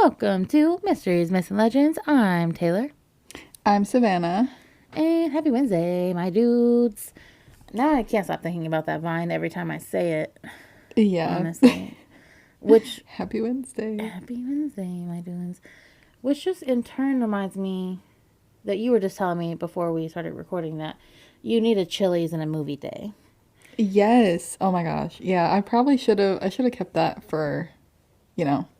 Welcome to Mysteries, Myths, and Legends. I'm Taylor. I'm Savannah. And happy Wednesday, my dudes. Now I can't stop thinking about that vine every time I say it, Yeah. honestly. Which, Happy Wednesday. happy Wednesday, my dudes. Which just in turn reminds me that you were just telling me before we started recording that you need a Chili's and a movie day. Yes. Oh my gosh. Yeah, I should have kept that for,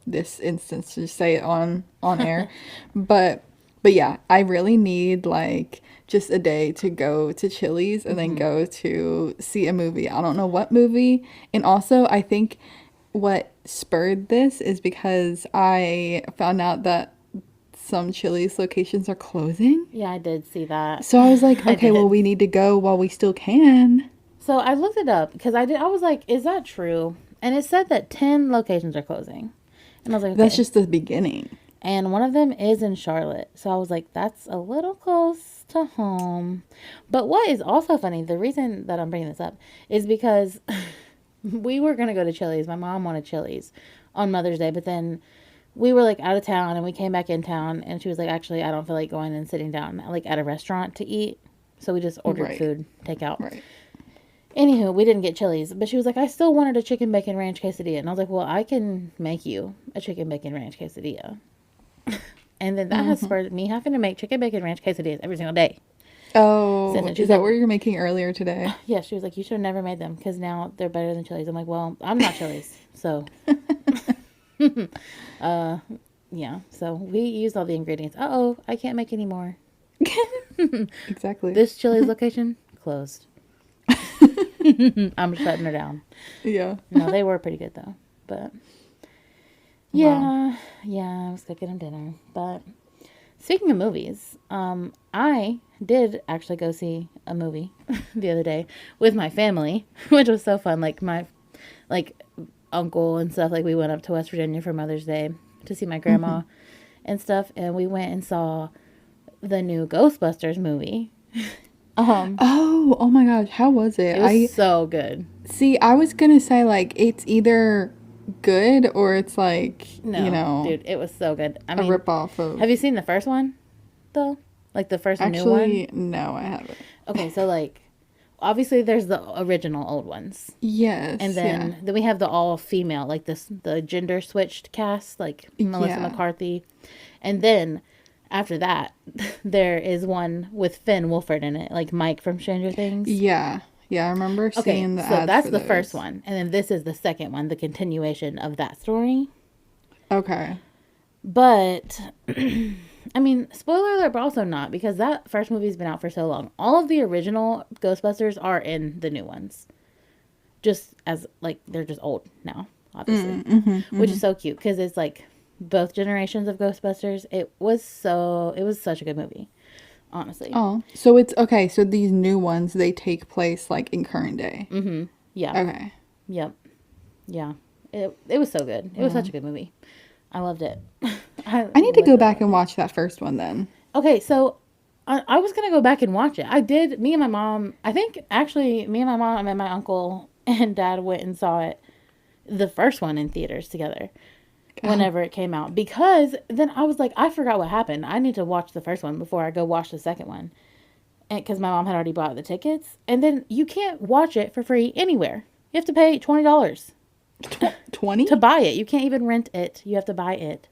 this instance to say it on air. But but yeah, I really need like just a day to go to Chili's and then go to see a movie. I don't know what movie. And also, I think what spurred this is because I found out that some Chili's locations are closing. Yeah, I did see that. So I was like, I okay, well, did. we need to go while we still can. So I looked it up because I was like, is that true? And it said that 10 locations are closing. And I was like, That's okay. just the beginning. And one of them is in Charlotte. So I was like, that's a little close to home. But what is also funny, the reason that I'm bringing this up is because we were going to go to Chili's. My mom wanted Chili's on Mother's Day, but then we were like out of town and we came back in town and she was like, actually, I don't feel like going and sitting down like at a restaurant to eat. So we just ordered Right. food, takeout. Right. Anywho, we didn't get Chili's, but she was like, I still wanted a chicken bacon ranch quesadilla. And I was like, well, I can make you a chicken bacon ranch quesadilla. And then that has spurred me having to make chicken bacon ranch quesadillas every single day. Oh, Since then, is that what you're making earlier today? yeah, she was like, you should have never made them because now they're better than Chili's. I'm like, well, I'm not Chili's. So, yeah. So we used all the ingredients. Uh-oh, I can't make any more. Exactly. This Chili's location, closed. I'm shutting her down. Yeah. No, they were pretty good though. But Wow. yeah, I was cooking them dinner. But speaking of movies, I did actually go see a movie the other day with my family, which was so fun. Like my uncle and stuff. Like we went up to West Virginia for Mother's Day to see my grandma and stuff, and we went and saw the new Ghostbusters movie. Oh my gosh, how was it? It was so good. I was gonna say like it's either good or it's like, No, dude, it was so good. I a mean, ripoff of. have you seen the first one though? Like the first new one? Actually, no, I haven't. Okay, so like obviously there's the original old ones. Yes. And then we have the all female, like the gender switched cast, like Melissa Yeah. McCarthy. And then after that, there is one with Finn Wolfhard in it, like Mike from Stranger Things. Yeah. Yeah, I remember Okay, seeing the so ads that's for the those. first one. And then this is the second one, the continuation of that story. Okay. But I mean, spoiler alert, but also not, because that first movie's been out for so long. All of the original Ghostbusters are in the new ones. Just as, like, they're just old now, obviously. Which is so cute, because it's, like, both generations of Ghostbusters. It was such a good movie, honestly. Oh, so it's okay. So these new ones, they take place like in current day. Yeah. Okay. Yep. Yeah. It was so good. It was such a good movie. I loved it. I need to go back and watch that first one then. Okay, so I was gonna go back and watch it. I did. Me and my mom. I think actually, me and my mom and my uncle and dad went and saw it, the first one in theaters together, whenever it came out. Because then I was like, I forgot what happened. I need to watch the first one before I go watch the second one, and because my mom had already bought the tickets. And then you can't watch it for free anywhere. You have to pay $20 20? to buy it. You can't even rent it. You have to buy it.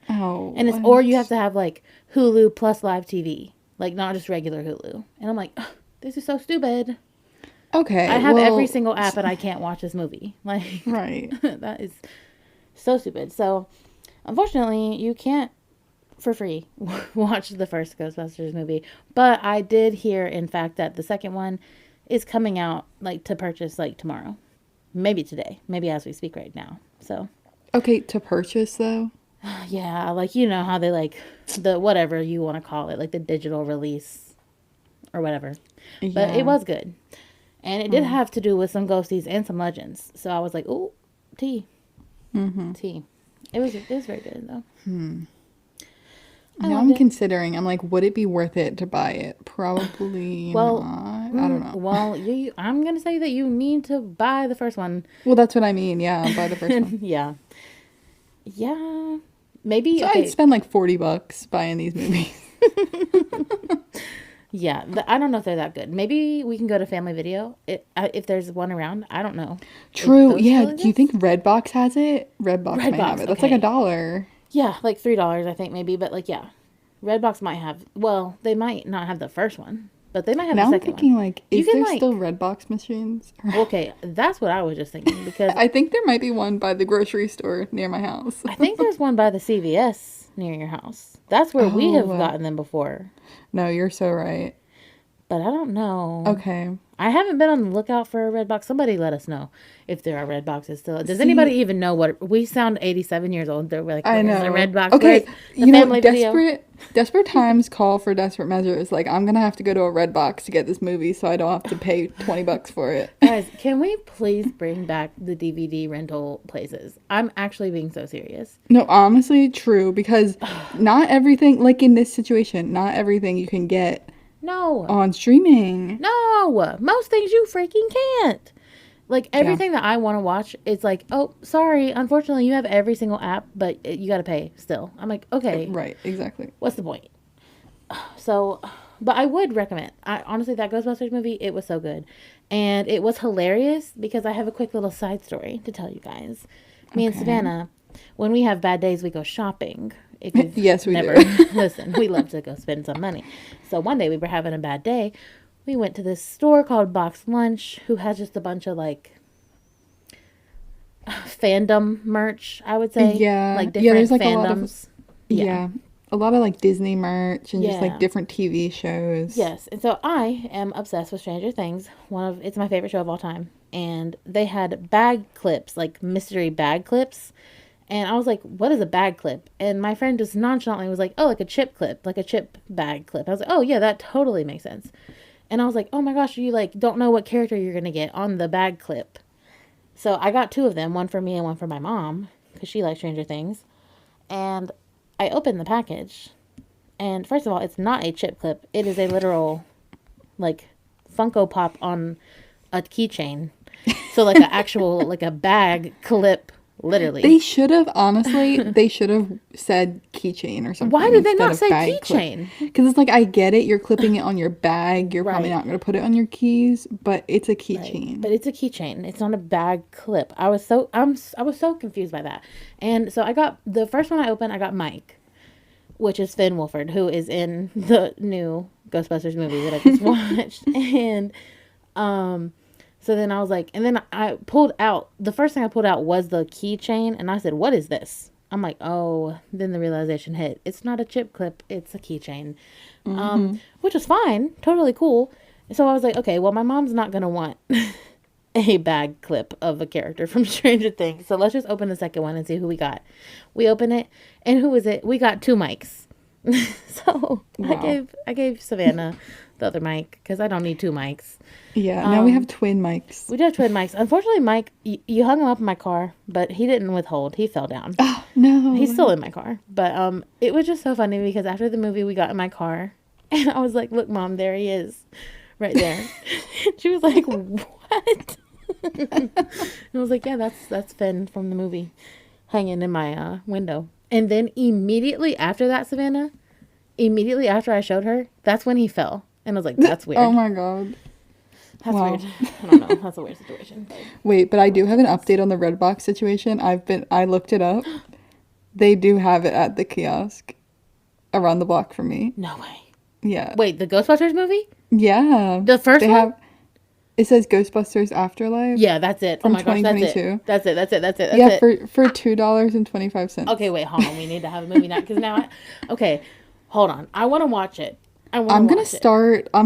Oh. And it's, or you have to have like Hulu plus live TV, like not just regular Hulu. And I'm like, "Ugh, this is so stupid. Okay. I have well, every single app and I can't watch this movie. Like, Right. that is so stupid. So, unfortunately, you can't for free watch the first Ghostbusters movie. But I did hear, in fact, that the second one is coming out like to purchase like tomorrow, maybe today, maybe as we speak right now. So. Okay, to purchase though. Yeah, like you know how they like the whatever you want to call it, like the digital release or whatever. But Yeah. it was good. And it did have to do with some ghosties and some legends. So I was like, "Ooh, tea." Tea. It was very good though. I Now loved I'm it. considering. I'm like, would it be worth it to buy it? Probably Well, not. I don't know. Well, I'm going to say that you need to buy the first one. Well, that's what I mean. Yeah, buy the first one. Yeah. Yeah. Maybe, So okay. I'd spend like $40 buying these movies. Yeah, I don't know if they're that good. Maybe we can go to Family Video if there's one around. I don't know. If True. those Yeah. still Do you think exist? Redbox has it? Redbox might have Redbox, it. That's like a okay. dollar. Yeah, like $3, I think, maybe. But, like, yeah. Redbox might have, well, they might not have the first one, but they might have the Now I'm second one. thinking like, You is can, there like, still Redbox machines? okay, that's what I was just thinking because I think there might be one by the grocery store near my house. I think there's one by the CVS near your house. That's where we Oh, have gotten them before. no, you're so right. But I don't know. Okay. I haven't been on the lookout for a red box. Somebody let us know if there are red boxes still. Does See, anybody even know what we sound 87 years old? They're like, I where's the know. red box? Okay, Where's the you know, Family Video? desperate times call for desperate measures. Like, I'm gonna have to go to a Redbox to get this movie, so I don't have to pay $20 for it. Guys, can we please bring back the DVD rental places? I'm actually being so serious. No, honestly, true, because not everything, like in this situation, not everything you can get No. on streaming. No. Most things you freaking can't. Like everything that I want to watch, it's like, oh, sorry, unfortunately, you have every single app, but you got to pay still. I'm like, okay, Right, exactly. what's the point? So, but I would recommend. I honestly, that Ghostbusters movie, it was so good, and it was hilarious because I have a quick little side story to tell you guys. Me and Okay. Savannah, when we have bad days, we go shopping. If you've Yes, we never do. listen, we love to go spend some money. So one day we were having a bad day. We went to this store called Box Lunch, who has just a bunch of like fandom merch, I would say. Yeah. Like Yeah, different there's like a lot of fandoms. yeah. A lot of like Disney merch and just Yeah. like different TV shows. Yes, and so I am obsessed with Stranger Things. It's my favorite show of all time. And they had bag clips, like mystery bag clips. And I was like, what is a bag clip? And my friend just nonchalantly was like, oh, like a chip clip, like a chip bag clip. I was like, oh yeah, that totally makes sense. And I was like, oh my gosh, you like don't know what character you're gonna get on the bag clip. So I got two of them, one for me and one for my mom, because she likes Stranger Things. And I opened the package. And first of all, it's not a chip clip. It is a literal, like, Funko Pop on a keychain. So, like, an actual, like, a bag clip, literally. They should have, honestly, they should have said keychain or something. Why did they instead not of say bag clip. keychain? Because it's like, I get it, you're clipping it on your bag, you're probably Right. not going to put it on your keys, but it's a Right. keychain. But it's a keychain. It's not a bag clip. I was so confused by that. And so I got the first one I opened. I got Mike, which is Finn Wolford, who is in the new Ghostbusters movie that I just watched. And so then I was like, and then I pulled out, the first thing I pulled out was the keychain, and I said, what is this? I'm like, oh, then the realization hit. It's not a chip clip, it's a keychain. Which was fine, totally cool. So I was like, okay, well, my mom's not going to want a bag clip of a character from Stranger Things. So let's just open the second one and see who we got. We open it, and who is it? We got two mics. So Wow. I gave Savannah the other mic because I don't need two mics. Yeah, now we have twin mics. We did have twin mics. Unfortunately, Mike, you hung him up in my car, but he didn't withhold. He fell down. Oh, no. He's still in my car. But it was just so funny because after the movie, we got in my car, and I was like, "Look, Mom, there he is, right there." She was like, "What?" And I was like, "Yeah, that's Finn from the movie, hanging in my window." And then immediately after that, Savannah, immediately after I showed her, that's when he fell, and I was like, "That's weird. Oh my god. That's wow. weird. I don't know. That's a weird situation." But Wait, but I do have an update on the Redbox situation. I looked it up. They do have it at the kiosk around the block from me. no way. Yeah. Wait, the Ghostbusters movie? Yeah. The first They one? have it says Ghostbusters Afterlife. Yeah, that's it. From oh my gosh, that's 2022. it. That's it. That's it. That's it. That's Yeah, it. for $2.25. Okay, wait, hold on. We need to have a movie night because now, okay, hold on. I want to watch it. I'm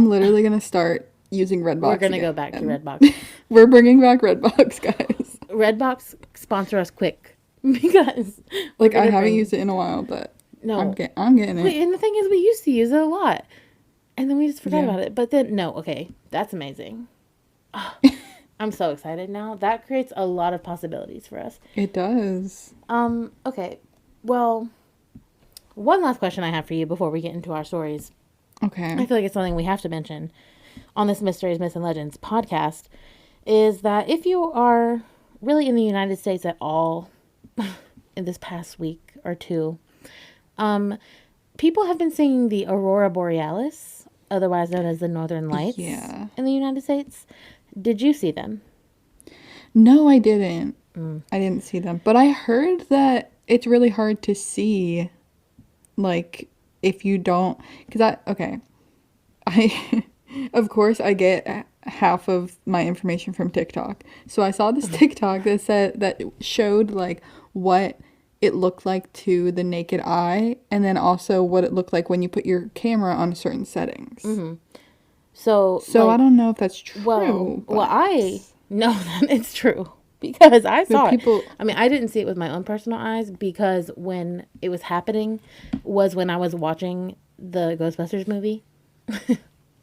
literally gonna start using Redbox. We're gonna go back to again. Redbox. We're bringing back Redbox, guys. Redbox, sponsor us quick because Like I haven't used it in a while, but No, I'm getting it. wait, and the thing is, we used to use it a lot, and then we just forgot Yeah. about it. But then, no, okay, that's amazing. Ah, I'm so excited now. That creates a lot of possibilities for us. It does. Okay, well, one last question I have for you before we get into our stories. I Okay. feel like it's something we have to mention on this Mysteries, Myths, and Legends podcast is that if you are really in the United States at all, in this past week or two. Um, People have been seeing the aurora borealis, otherwise known as the northern lights, Yeah. in the United States. Did you see them? No, I didn't. I didn't see them. But I heard that it's really hard to see, like, if you don't. Because I, of course, I get half of my information from TikTok. So I saw this TikTok that showed, like, what it looked like to the naked eye, and then also what it looked like when you put your camera on certain settings. So, So I like, don't know if that's well, true, I know that it's true because I but saw it. people. I mean, I didn't see it with my own personal eyes because when it was happening was when I was watching the Ghostbusters movie.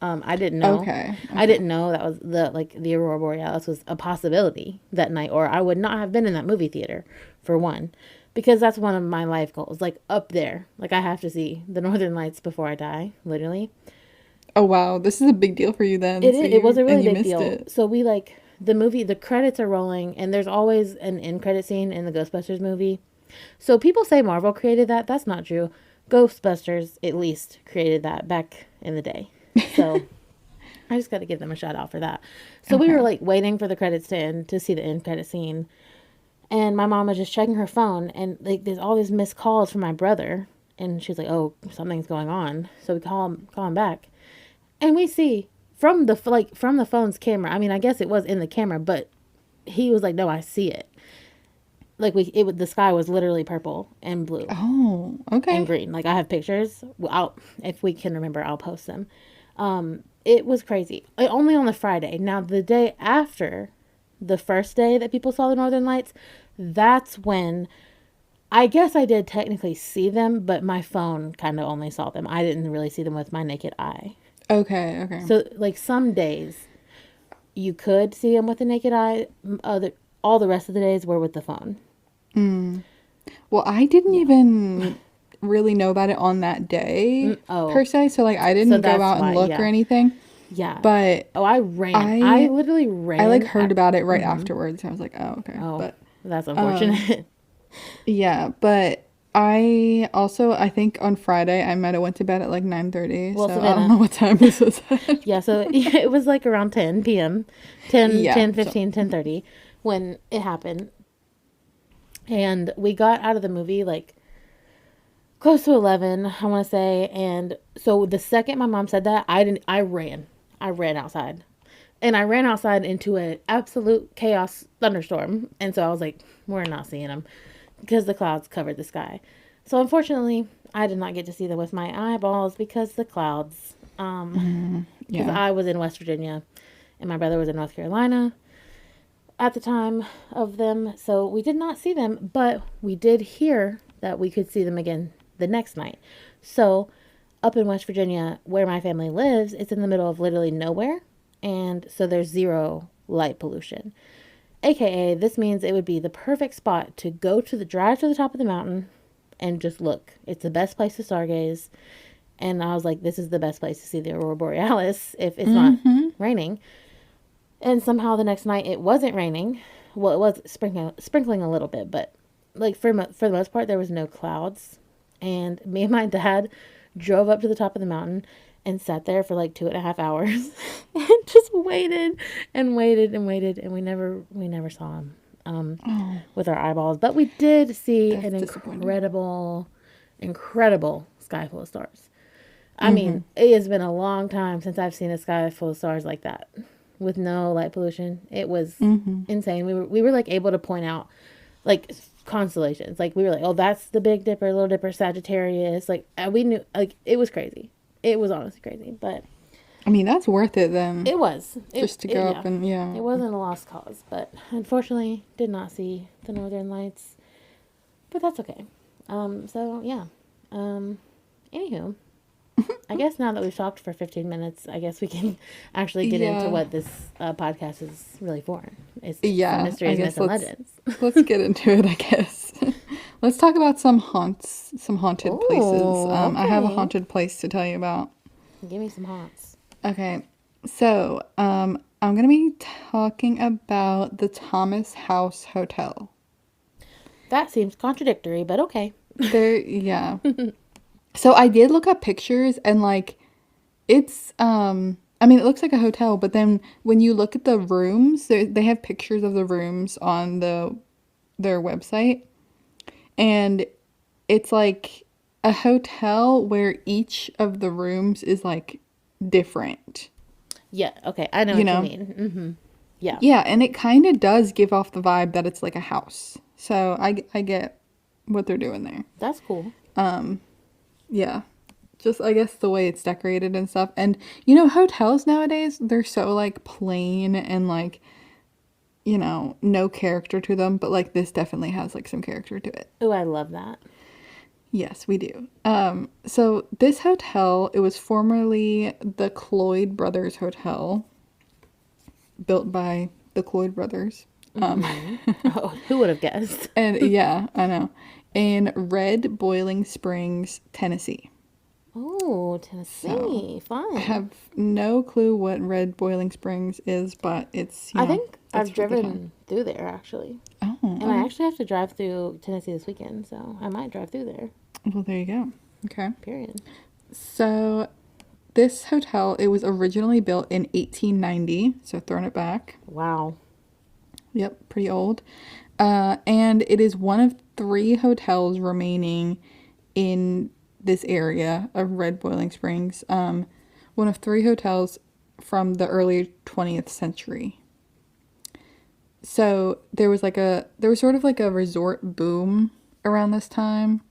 I didn't know. Okay. I didn't know that was the aurora borealis was a possibility that night, or I would not have been in that movie theater for one, because that's one of my life goals, like up there. Like I have to see the Northern Lights before I die, literally. Oh wow, this is a big deal for you then. It So is. It was a really you big missed deal. it. So we like the movie. The credits are rolling, and there's always an end credit scene in the Ghostbusters movie. So people say Marvel created that. That's not true. Ghostbusters at least created that back in the day. So I just got to give them a shout out for that. So we were Okay. like waiting for the credits to end to see the end credit scene, and my mom was just checking her phone, and like there's all these missed calls from my brother, and she's like, "Oh, something's going on." So we call him back, and we see from the phone's camera. I mean, I guess it was in the camera, but he was like, "No, I see it." Like the sky was literally purple and blue Oh, and okay. green. Like I have pictures. Well, if we can remember, I'll post them. It was crazy. Only on the Friday. Now the day after the first day that people saw the Northern Lights, that's when I guess I did technically see them, but my phone kind of only saw them. I didn't really see them with my naked eye. Okay, okay. So like some days you could see them with the naked eye. All the rest of the days were with the phone. Well, I didn't Yeah. even really know about it on that day Oh, per se, so like I so didn't go that's out and why. look or Yeah. anything, Yeah. but Oh, I ran. I I literally I like ran. heard about it right afterwards. I was like, "Oh, okay." Oh, But that's unfortunate. yeah, but I think on Friday I might have went to bed at like 9:30, Well, so I don't know Savannah. what time this was at. Yeah, so it was like around 10 p.m., Yeah. So 10:30 when it happened. And we got out of the movie like close to 11, I want to say. And so the second my mom said that, I ran. I ran outside. And I ran outside into an absolute chaos thunderstorm. And so I was like, we're not seeing them because the clouds covered the sky. So unfortunately, I did not get to see them with my eyeballs because the clouds. Because yeah. I was in West Virginia and my brother was in North Carolina at the time of them. So we did not see them, but we did hear that we could see them again the next night. So up in West Virginia, where my family lives, it's in the middle of literally nowhere. And so there's zero light pollution. AKA, this means it would be the perfect spot to go to the drive to the top of the mountain and just look. It's the best place to stargaze. And I was like, this is the best place to see the aurora borealis if it's not raining. And somehow the next night it wasn't raining. Well, it was sprinkling a little bit, but like for the most part there was no clouds. And me and my dad drove up to the top of the mountain and sat there for like 2.5 hours and just waited and waited and waited, and we never saw him with our eyeballs. But we did see That's an disappointing. incredible sky full of stars. I mean, it has been a long time since I've seen a sky full of stars like that with no light pollution. It was insane. We were like able to point out like constellations. Like we were like, "Oh, that's the Big Dipper, Little Dipper, Sagittarius." Like we knew like it was crazy. It was honestly crazy, but I mean, that's worth it then. it was. Just to go Yeah. up and yeah. It wasn't a lost cause, but unfortunately did not see the Northern Lights. But that's okay. So yeah. Anywho, I guess now that we've talked for 15 minutes, I guess we can actually get into Yeah. what this podcast is really for. It's Yeah, I mysteries, myths, guess and let's legends. let's get into it, I guess. Let's talk about some haunted places. Ooh, I have a okay. haunted place to tell you about. Give me some haunts. Okay. So, I'm going to be talking about the Thomas House Hotel. That seems contradictory, but okay. Yeah. So I did look up pictures and like it's I mean it looks like a hotel, but then when you look at the rooms, they have pictures of the rooms on their website, and it's like a hotel where each of the rooms is like different, Yeah, okay. I know you what you know? mean. Mm-hmm. Yeah, Yeah, and it kind of does give off the vibe that it's like a house. So I get what they're doing there. that's cool. Yeah. Just I guess the way it's decorated and stuff. And hotels nowadays, they're so like plain and like, no character to them, but like this definitely has like some character to it. Oh, I love that. Yes, we do. So this hotel, it was formerly the Cloyd Brothers Hotel, built by the Cloyd brothers. Oh, who would have guessed? And yeah, I know. In Red Boiling Springs, Tennessee. Oh, So Tennessee. I Fun. have no clue what Red Boiling Springs is, but it's, I think that's I've for the town. driven through there actually. Oh, And I okay. actually have to drive through Tennessee this weekend, so I might drive through there. Well, there you go. Okay. Period. So this hotel, it was originally built in 1890, so throwing it back. Wow. Yep, pretty old. And it is one of 3 hotels remaining in this area of Red Boiling Springs. One of 3 hotels from the early 20th century. So there was sort of like a resort boom around this time.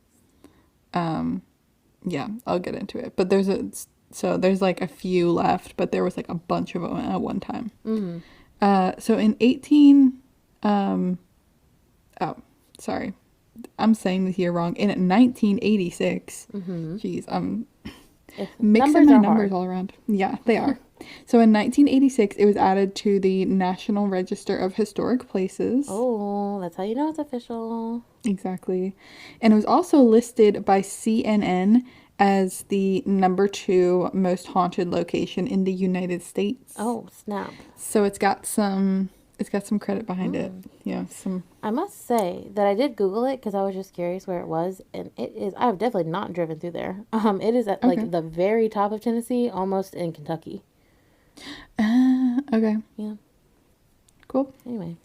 Yeah, I'll get into it. But there's like a few left, but there was like a bunch of them at one time. Mm-hmm. So in 18 oh, sorry. I'm saying this year wrong. In 1986. Mm-hmm. Geez, I'm If mixing numbers my are numbers hard. all around. Yeah, they are. So in 1986, it was added to the National Register of Historic Places. Oh, that's how you know it's official. Exactly. And it was also listed by CNN as the number 2 most haunted location in the United States. Oh, snap. So it's got some credit behind it. Yeah, some I must say that I did Google it because I was just curious where it was, and it is. I've definitely not driven through there. It is at okay. like the very top of Tennessee, almost in Kentucky. Okay. Yeah. Cool. Anyway.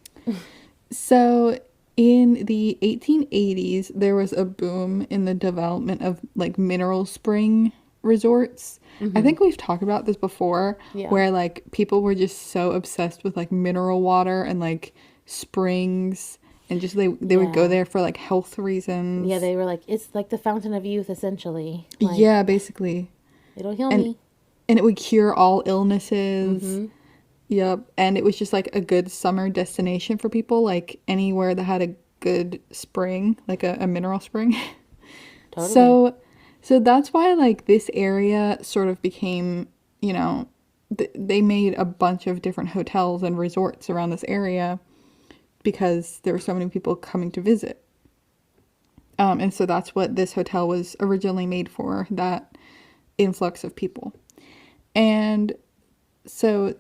So in the 1880s, there was a boom in the development of like mineral spring resorts. I think we've talked about this before, Yeah. where like people were just so obsessed with like mineral water and like springs, and just they would go Yeah. there for like health reasons. Yeah, they were like, it's like the fountain of youth, essentially. Like, Yeah, basically. it'll heal And me. and it would cure all illnesses. Mm-hmm. Yep. And it was just like a good summer destination for people, like anywhere that had a good spring, like a mineral spring. Totally. So that's why like this area sort of became, they made a bunch of different hotels and resorts around this area because there were so many people coming to visit. And so that's what this hotel was originally made for, that influx of people. And so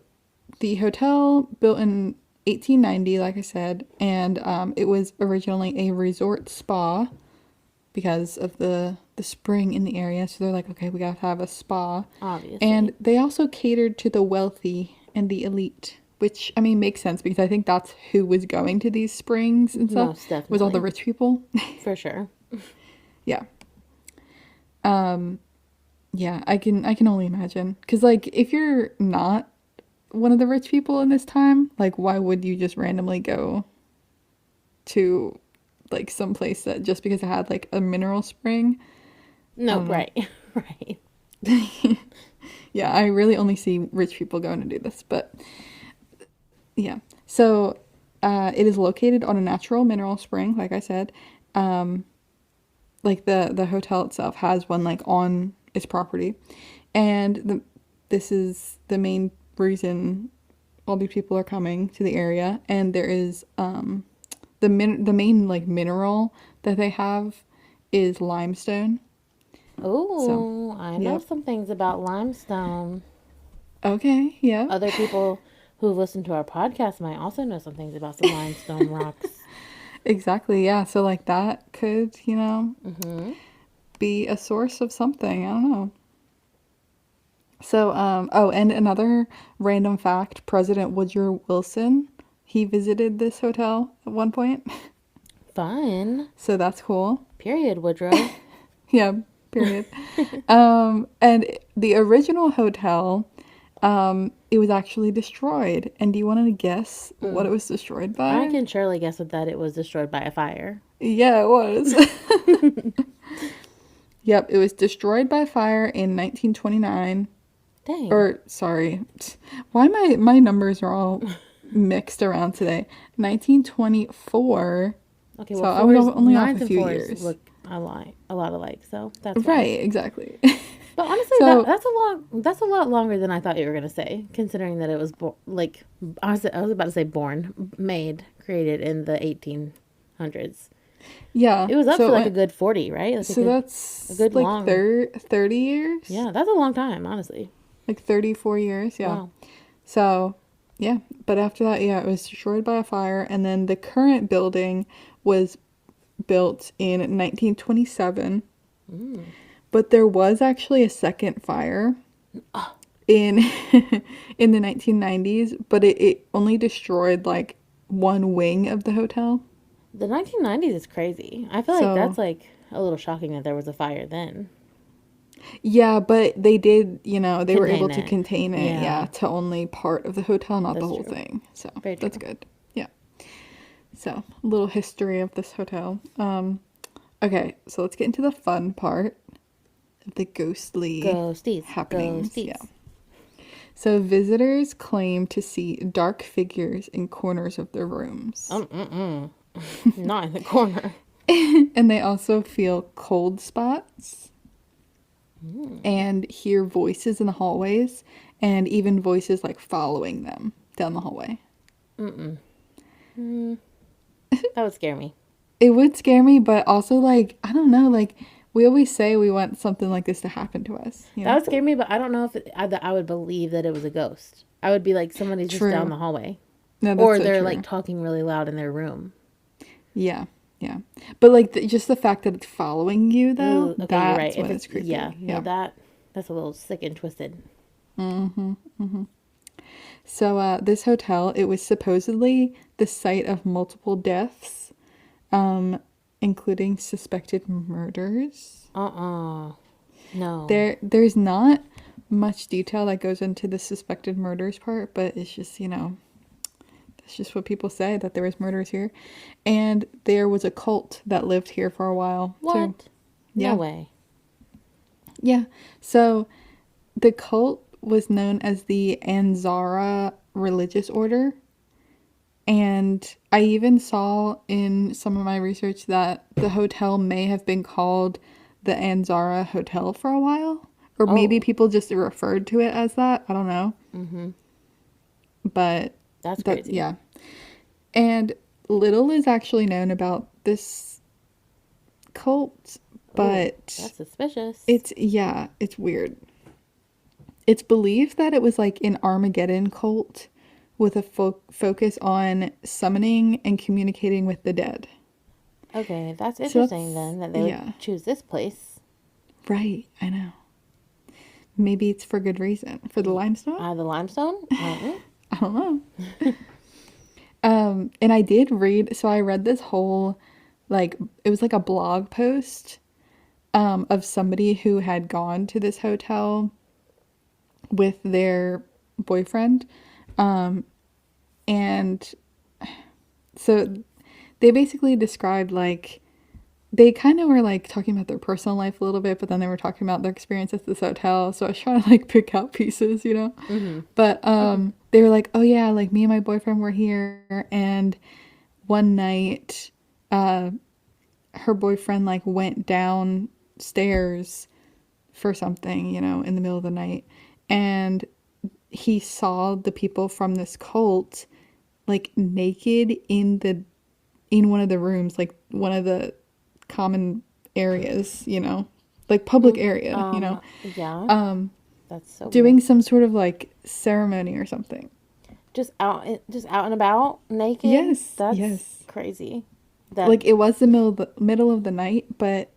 the hotel built in 1890, like I said, and it was originally a resort spa because of the spring in the area. So they're like, okay, we gotta have a spa. Obviously. And they also catered to the wealthy and the elite, which I mean makes sense because I think that's who was going to these springs and stuff. Most Was all the definitely. rich people. For sure. Yeah. Yeah, I can only imagine. Cause like if you're not one of the rich people in this time, like why would you just randomly go to like some place that just because it had like a mineral spring? No, don't know. right. Right. Yeah, I really only see rich people going to do this, but yeah. So it is located on a natural mineral spring, like I said. Like the hotel itself has one like on its property, and this is the main reason all these people are coming to the area. And there is the main like mineral that they have is limestone. So Oh, I know yep. some things about limestone. Okay, yeah. Other people who've listened to our podcast might also know some things about some limestone rocks. Exactly. Yeah. So like that could, Mm-hmm. be a source of something. I don't know. So, oh, and another random fact, President Woodrow Wilson, he visited this hotel at one point. Fun. So that's cool. Period, Woodrow. Yeah, period. And the original hotel, it was actually destroyed. And do you want to guess what it was destroyed I by? can surely guess that it was destroyed by a fire. Yeah, it was. Yep, it was destroyed by fire in 1929. Dang. Or sorry, why my numbers are all mixed around today. 1924. Okay, So well, I was fours, only off nines, a and few fours years. look a lot alike, so that's why. Right, exactly. But honestly, So that's a lot longer than I thought you were gonna say, considering that it was like I was about to say born, made, created in the 1800s. yeah, It was up so for it like a went. good 40, right? Like So a that's good like long. 30 years, Yeah, that's a long time, honestly. like 34 years. Yeah. Wow. So yeah, but after that, yeah, it was destroyed by a fire, and then the current building was built in 1927. Mm. But there was actually a second fire in in the 1990s, but it only destroyed like one wing of the hotel. The 1990s is crazy. I feel like So, that's like a little shocking that there was a fire then. yeah, but they did, they were able Contain to it. contain it, yeah, Yeah, to only part of the hotel, not the that's whole true. thing. So, Very that's true. good. Yeah. So, a little history of this hotel. Okay, so let's get into the fun part of the ghostly Ghosties. happenings. Yeah. Ghosties. So visitors claim to see dark figures in corners of their rooms. Mm-mm. Not in the corner. And they also feel cold spots Mm. and hear voices in the hallways and even voices like following them down the hallway. Mm-mm. Mm. That would scare me. It would scare me, but also like, I don't know, like we always say we want something like this to happen to us, you That know? would scare me, but I don't know if that I would believe that it was a ghost. I would be like somebody's just down True. the hallway, No, that's or so they're like true. talking really loud in their room. Yeah. Yeah. But like just the fact that it's following you though, Ooh, okay, you're right. that's If when it's it's yeah, creepy. no, Yeah. that's a little sick and twisted. So, this hotel, it was supposedly the site of multiple deaths, um, including suspected murders. No. There's not much detail that goes into the suspected murders part, but it's just, that's just what people say that there was murders here. And there was a cult that lived here for a while, too. What? No Yeah. way. Yeah. So, the cult was known as the Anzara religious order. And I even saw in some of my research that the hotel may have been called the Anzara Hotel for a while. Or maybe Oh. people just referred to it as that. I don't know. Mm-hmm. But That's that, crazy. yeah. And little is actually known about this cult, Oh, but that's suspicious. it's weird. It's believed that it was like an Armageddon cult with a focus on summoning and communicating with the dead. Okay, that's So interesting that's, then that they would yeah, choose this place. right, I know. Maybe it's for good reason. For the limestone? The limestone? I don't know. And I did read, so I read this whole, like, it was like a blog post of somebody who had gone to this hotel with their boyfriend. And so they basically described like they kind of were like talking about their personal life a little bit, but then they were talking about their experience at this hotel. So I was trying to like pick out pieces. Mm-hmm. But they were like, "Oh yeah, like me and my boyfriend were here and one night her boyfriend like went downstairs for something, in the middle of the night and he saw the people from this cult like naked in one of the rooms, like one of the common areas, like public area, Yeah, um, that's so weird. doing some sort of like ceremony or something. Just out and about, naked. Yes, That's yes. crazy. That Like it was the middle of the night, but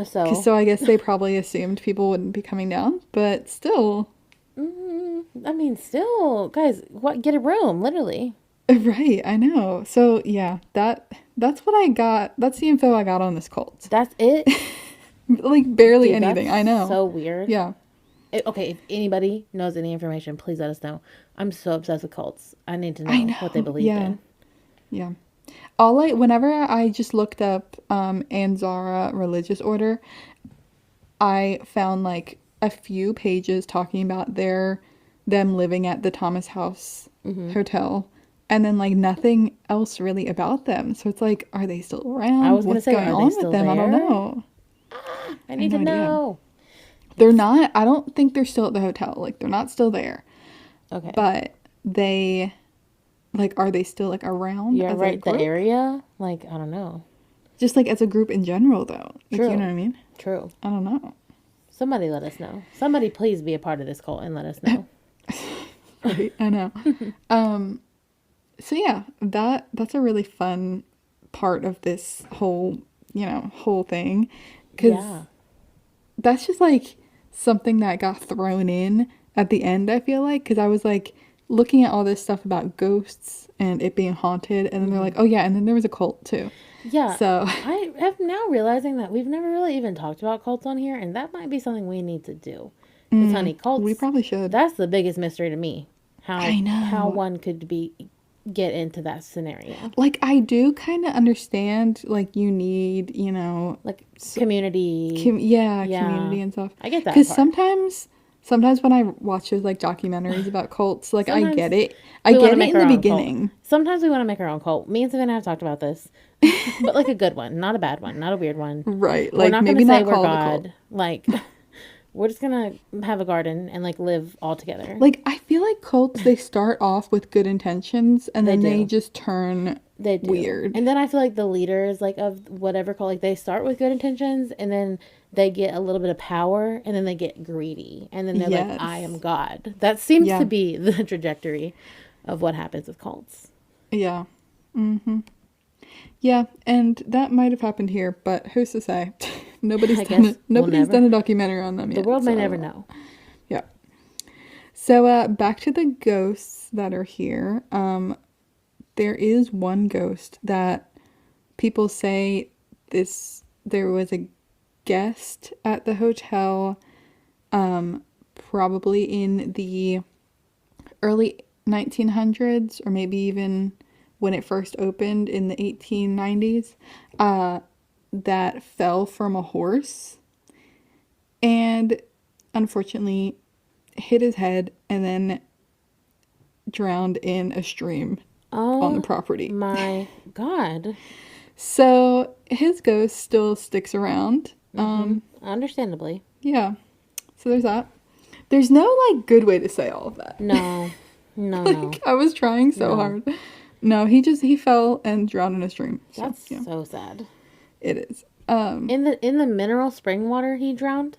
so. so I guess they probably assumed people wouldn't be coming down, but still. I mean, still, guys, what? Get a room, literally. Right, I know. So yeah, that's what I got. That's the info I got on this cult. That's it, Like barely dude. That's anything. I know. so weird. Yeah. Okay, if anybody knows any information, please let us know. I'm so obsessed with cults. I need to I know what they know. believe Yeah. in. Yeah. Whenever I just looked up Anzara religious order, I found like a few pages talking about them living at the Thomas House Hotel, and then like nothing else really about them. So it's like, are they still I around? was gonna What's say, going are they on with still them? I don't there? know. I I have need no to idea. know. They're not. I don't think they're still at the hotel. Like they're not still there. Okay, But they like, are they still like around you're as a right. The group? area, like, I don't know. Just like as a group in general, though. Like, you know True, what I mean? true. I don't know. Somebody let us know. Somebody please be a part of this cult and let us know. Right, I know. Um, so yeah, that's a really fun part of this whole thing, because Yeah. that's just like something that got thrown in at the end, I feel like, because I was like looking at all this stuff about ghosts and it being haunted, and then they're like, oh yeah, and then there was a cult too. Yeah, So I am now realizing that we've never really even talked about cults on here, and that might be something we need to do. Because, honey, we cults, probably should. that's the biggest mystery to me. I How know. one could get into that scenario. Like I do kind of understand, like you need, Like s community. yeah, Yeah, community and stuff. I get that Because part. sometimes when I watch those like documentaries about cults, like I Sometimes get it. I we want to get it make in our the own cult. beginning. Sometimes we want to make our own cult. Me and Savannah have talked about this, but like a good one, not a bad one, not a weird one. Right. We're Like not gonna maybe say not we're call it a cult. God. Like we're just gonna have a garden and like live all together. Like I feel like cults, they start off with good intentions and They then they do. just turn They do. weird. And then I feel like the leaders like of whatever cult, like they start with good intentions and then they get a little bit of power and then they get greedy and then they're like, I am Yes. God. That seems to Yeah. be the trajectory of what happens with cults. Yeah. Yeah, and that might have happened here, but who's to say? I guess we'll Nobody's never. done a documentary on them The yet. world may never So, know. yeah. So, back to the ghosts that are here. There is one ghost that people say there was a guest at the hotel, probably in the early 1900s, or maybe even when it first opened in the 1890s, that fell from a horse and unfortunately hit his head and then drowned in a stream on the Oh property. my God. So his ghost still sticks around. Understandably. Yeah. So there's that. There's no like good way to say all of that. No. No, no. Like I was trying so No. hard. No, he fell and drowned in a stream. So That's yeah, so sad. it is. In the mineral spring water he drowned?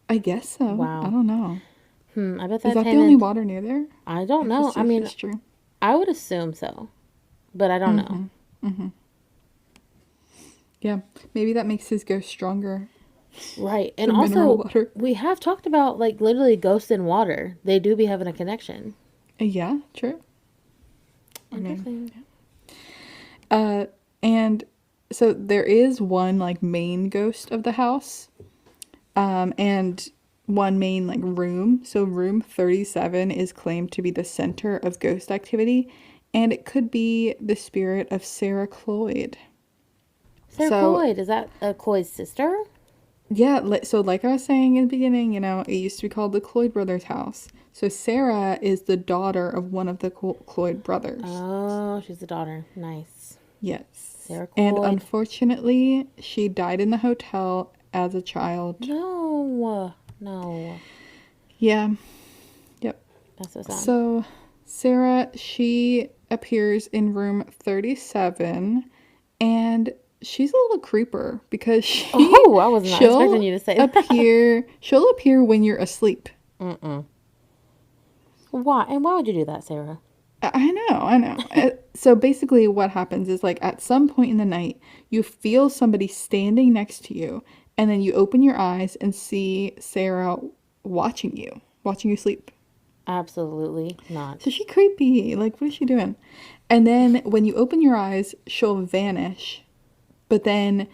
I guess so. I Wow. don't know. I bet Is that that the came only in. water near there? I don't Like the know. I mean, safest stream? I would assume so, but I don't know. Yeah, maybe that makes his ghost stronger. Right. And The mineral also, water. we have talked about like literally ghosts in water. They do be having a connection. Yeah, true. Interesting. And so there is one like main ghost of the house, and one main like room. So room 37 is claimed to be the center of ghost activity, and it could be the spirit of Sarah Cloyd. Sarah So Cloyd, is that Cloyd's sister? yeah, so like I was saying in the beginning, it used to be called the Cloyd brothers' house. So Sarah is the daughter of one of the Cloyd brothers. Oh, she's the daughter. Nice. Yes. Sarah And Cloyd. unfortunately, she died in the hotel as a child. No. No. Yeah. Yep. That's so sad. So Sarah, she appears in room 37, and she's a little creeper because Oh, I was not expecting you to say that. she'll appear when you're asleep. Why? And why would you do that, Sarah? I know. So basically, what happens is like at some point in the night, you feel somebody standing next to you, and then you open your eyes and see Sarah watching you sleep. Absolutely not. So she creepy. Like, what is she doing? And then when you open your eyes, she'll vanish. But then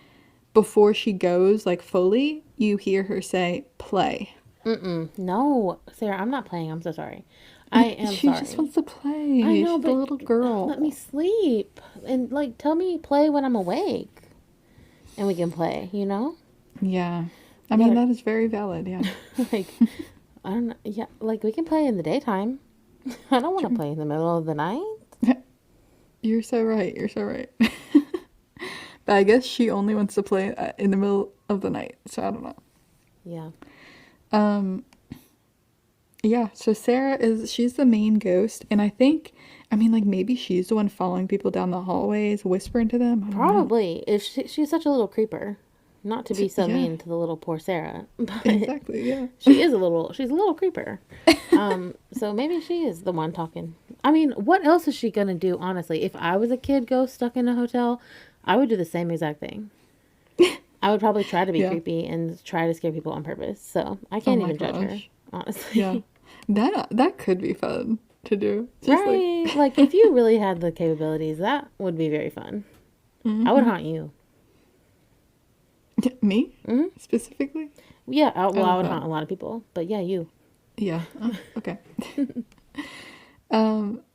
before she goes, like fully, you hear her say, play. Mm-mm. No, Sarah, I'm not playing. I'm so sorry. I am She just sorry. wants to I play. know, She's a but little let me girl. sleep and like tell me play when I'm awake and we can play, you know? Yeah. I You mean, gotta that is very valid. Yeah. like I don't know. Yeah, like we can play in the daytime. I don't want to play in the middle of the night. You're so right. You're so right. But I guess she only wants to play in the middle of the night. So I don't know. Yeah. Um, yeah. So she's the main ghost. And I mean, like maybe she's the one following people down the hallways, whispering to them. I don't know. Probably. If she's such a little creeper. Not to be so Yeah, mean to the little poor Sarah, but exactly. Yeah. she's a little creeper. So maybe she is the one talking. I mean, what else is she gonna do, honestly? If I was a kid ghost stuck in a hotel, I would do the same exact thing. I would probably try to be Yeah. creepy and try to scare people on purpose. So I Oh can't my even judge her, gosh. Yeah. honestly. That could be fun to do. Just like Right? Like if you really had the capabilities, that would be very fun. I would haunt you. me Hmm. specifically. Yeah, I I love would that. haunt a lot of people, but yeah, you. Yeah. Oh, okay.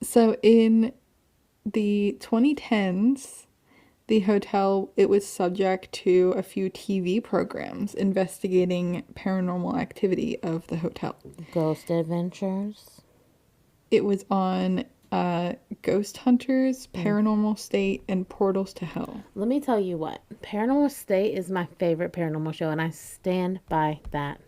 So in the 2010s, the hotel it was subject to a few TV programs investigating paranormal activity of the hotel. Ghost Adventures. It was on Ghost Hunters, Paranormal State, and Portals to Hell. Let me tell you what, Paranormal State is my favorite paranormal show, and I stand by that.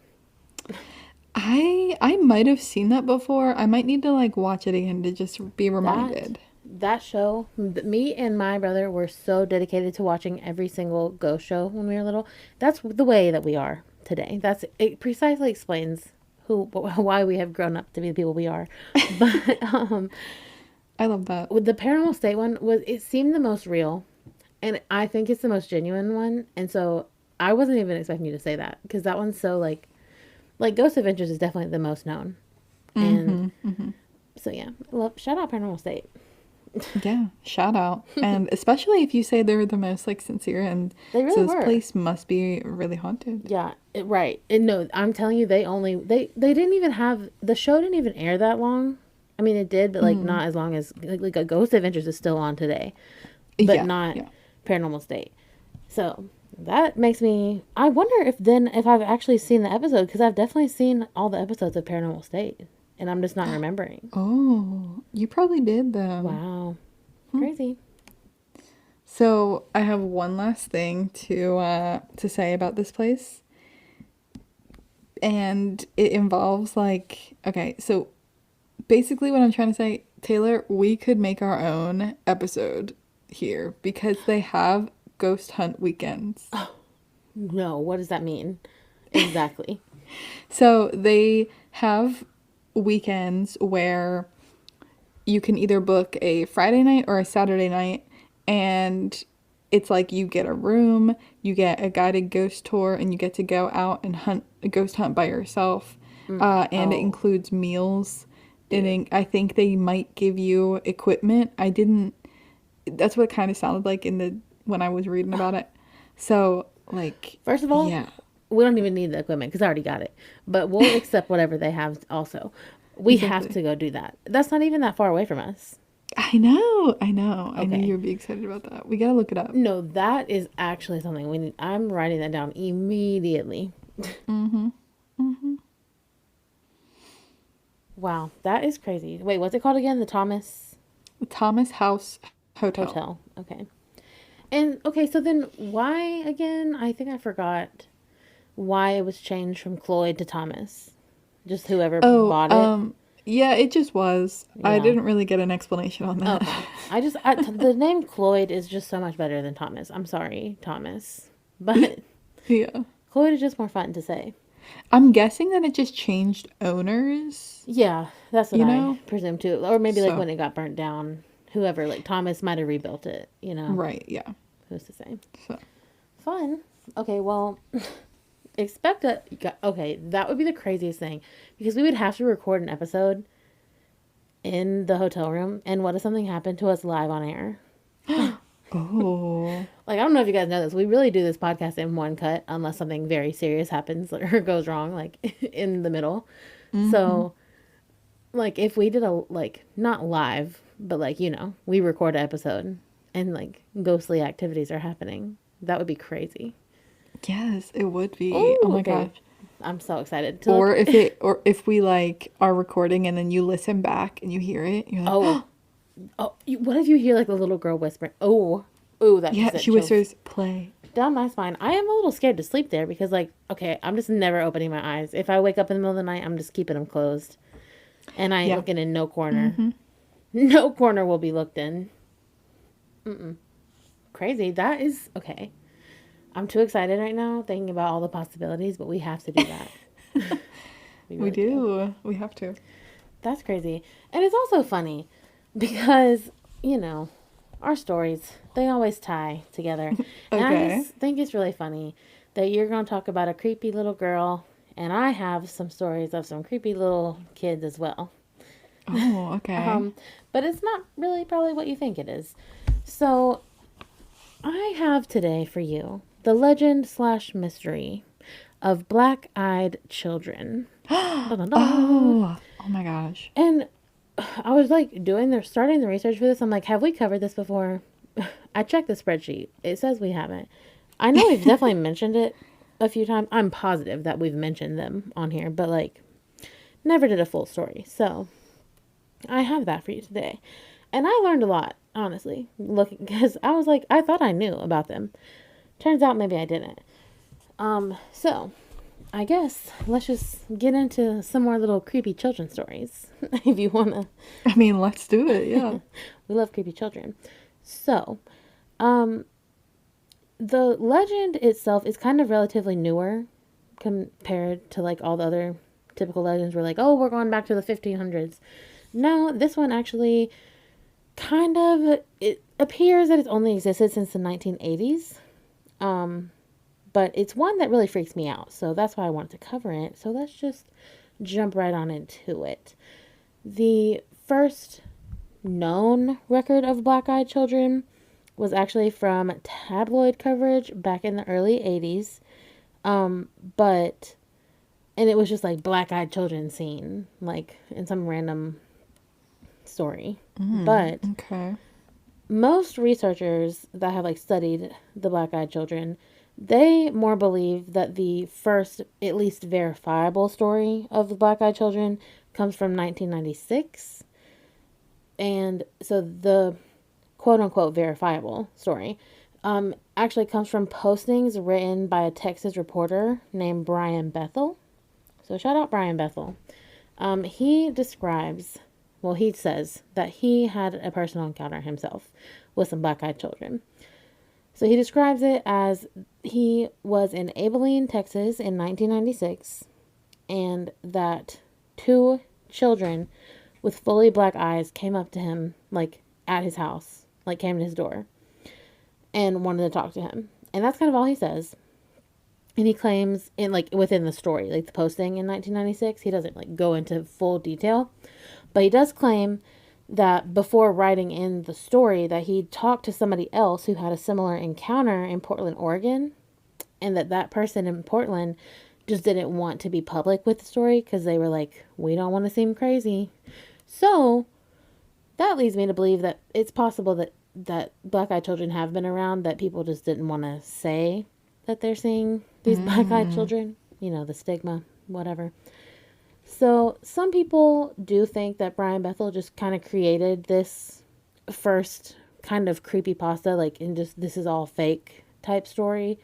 I might have seen that before. I might need to like watch it again to just be That reminded. that show, me and my brother were so dedicated to watching every single ghost show when we were little. That's the way that we are today. That's it. Precisely explains who why we have grown up to be the people we are. But I love that. with the Paranormal State one was it seemed the most real, and I think it's the most genuine one. And so I wasn't even expecting you to say that because that one's so like Ghost Adventures is definitely the most known. And so yeah, love shout out Paranormal State. Yeah, shout out. And especially if you say they're the most like sincere and They really so this were. place must be really haunted. Yeah, right. And no, I'm telling you, they didn't even have the show didn't even air that long. I mean, it did, but like not as long as like a Ghost Adventures is still on today, but Yeah, not yeah. Paranormal State. So that makes me. I wonder if I've actually seen the episode because I've definitely seen all the episodes of Paranormal State, and I'm just not remembering. Oh, you probably did then. Wow, crazy. So I have one last thing to say about this place. And it involves like okay, so basically what I'm trying to say, Taylor, we could make our own episode here because they have ghost hunt weekends. No, what does that mean exactly? So they have weekends where you can either book a Friday night or a Saturday night, and it's like you get a room, you get a guided ghost tour, and you get to go out and hunt a ghost hunt by yourself. And it Oh, includes meals. dude. I think they might give you equipment. I didn't. That's what it kind of sounded like in the when I was reading about it. So like, First of all, yeah, we don't even need the equipment because I already got it. But we'll accept whatever they have also. We have exactly. to go do that. That's not even that far away from us. I know, I know. I knew Okay. you would be excited about that. We gotta look it up. No, that is actually something we need. I'm writing that down immediately. Wow, that is crazy. Wait, what's it called again? The Thomas Thomas House Hotel. Hotel. Okay. And okay, so then why again? I think I forgot why it was changed from Cloyd to Thomas. Just whoever Oh, bought it. yeah, it just was. I Yeah. didn't really get an explanation on that. Okay. The name Cloyd is just so much better than Thomas. I'm sorry, Thomas. But Yeah. Cloyd is just more fun to say. I'm guessing that it just changed owners, Yeah, that's what you I know? presume too. Or maybe like So, when it got burnt down, whoever, like Thomas might have rebuilt it, you know. right, yeah. Who's to say? So, Fun. Okay, well, expect a. Okay, that would be the craziest thing because we would have to record an episode in the hotel room, and what if something happened to us live on air? oh, Like, I don't know if you guys know this. We really do this podcast in one cut unless something very serious happens or goes wrong, like in the middle. mm-hmm. So, like, if we did a, like, not live, but like, we record an episode and like ghostly activities are happening, that would be crazy. Yes, it would be. Oh Oh, my okay. gosh. I'm so excited to look. Or if we like are recording and then you listen back and you hear it, you're like, Oh, oh, what if you hear like a little girl whispering? Oh, oh, that just yeah, sent she chills whispers, play. down my spine. I am a little scared to sleep there because, like, okay, I'm just never opening my eyes. If I wake up in the middle of the night, I'm just keeping them closed, and I ain't Yeah. looking in no corner. Mm-hmm. No corner will be looked in. Crazy. That is okay. I'm too excited right now thinking about all the possibilities, but we have to do that. We We really do. do. We have to. That's crazy. And it's also funny because, you know, our stories, they always tie together. And I Okay. just think it's really funny that you're going to talk about a creepy little girl, and I have some stories of some creepy little kids as well. Oh, okay. Um, but it's not really probably what you think it is. So I have today for you the legend slash mystery of black eyed children. Dun, dun, dun. Oh my gosh. And I was like starting the research for this. I'm like, have we covered this before? I checked the spreadsheet. It says we haven't. I know we've definitely mentioned it a few times. I'm positive that we've mentioned them on here, but like never did a full story. So I have that for you today. And I learned a lot, honestly, looking because I was like, I thought I knew about them. Turns out maybe I didn't. So I guess let's just get into some more little creepy children stories. If you wanna, I mean, let's do it. Yeah. we love creepy children. So, um, the legend itself is kind of relatively newer compared to like all the other typical legends. We're like, oh, we're going back to the 1500s. No, this one actually kind of it appears that it's only existed since the 1980s. Um, but it's one that really freaks me out. So that's why I wanted to cover it. So let's just jump right on into it. The first known record of black eyed children was actually from tabloid coverage back in the early 80s. But, and it was just like black eyed children seen, like in some random story. But Okay. most researchers that have like studied the black eyed children, they more believe that the first, at least verifiable story of the black eyed children comes from 1996. And so the quote unquote verifiable story actually comes from postings written by a Texas reporter named Brian Bethel. So shout out Brian Bethel. He describes, well, he says that he had a personal encounter himself with some black eyed children. So he describes it as he was in Abilene, Texas in 1996, and that two children with fully black eyes came up to him, like at his house, like came to his door and wanted to talk to him. And that's kind of all he says. And he claims in like within the story, like the posting in 1996, he doesn't like go into full detail, but he does claim that before writing in the story that he talked to somebody else who had a similar encounter in Portland, Oregon, and that person in Portland just didn't want to be public with the story because they were like, we don't want to seem crazy. So that leads me to believe that it's possible that black-eyed children have been around, that people just didn't want to say that they're seeing these black-eyed children, the stigma, whatever. So some people do think that Brian Bethel just kind of created this first kind of creepy pasta, like in just this is all fake type story.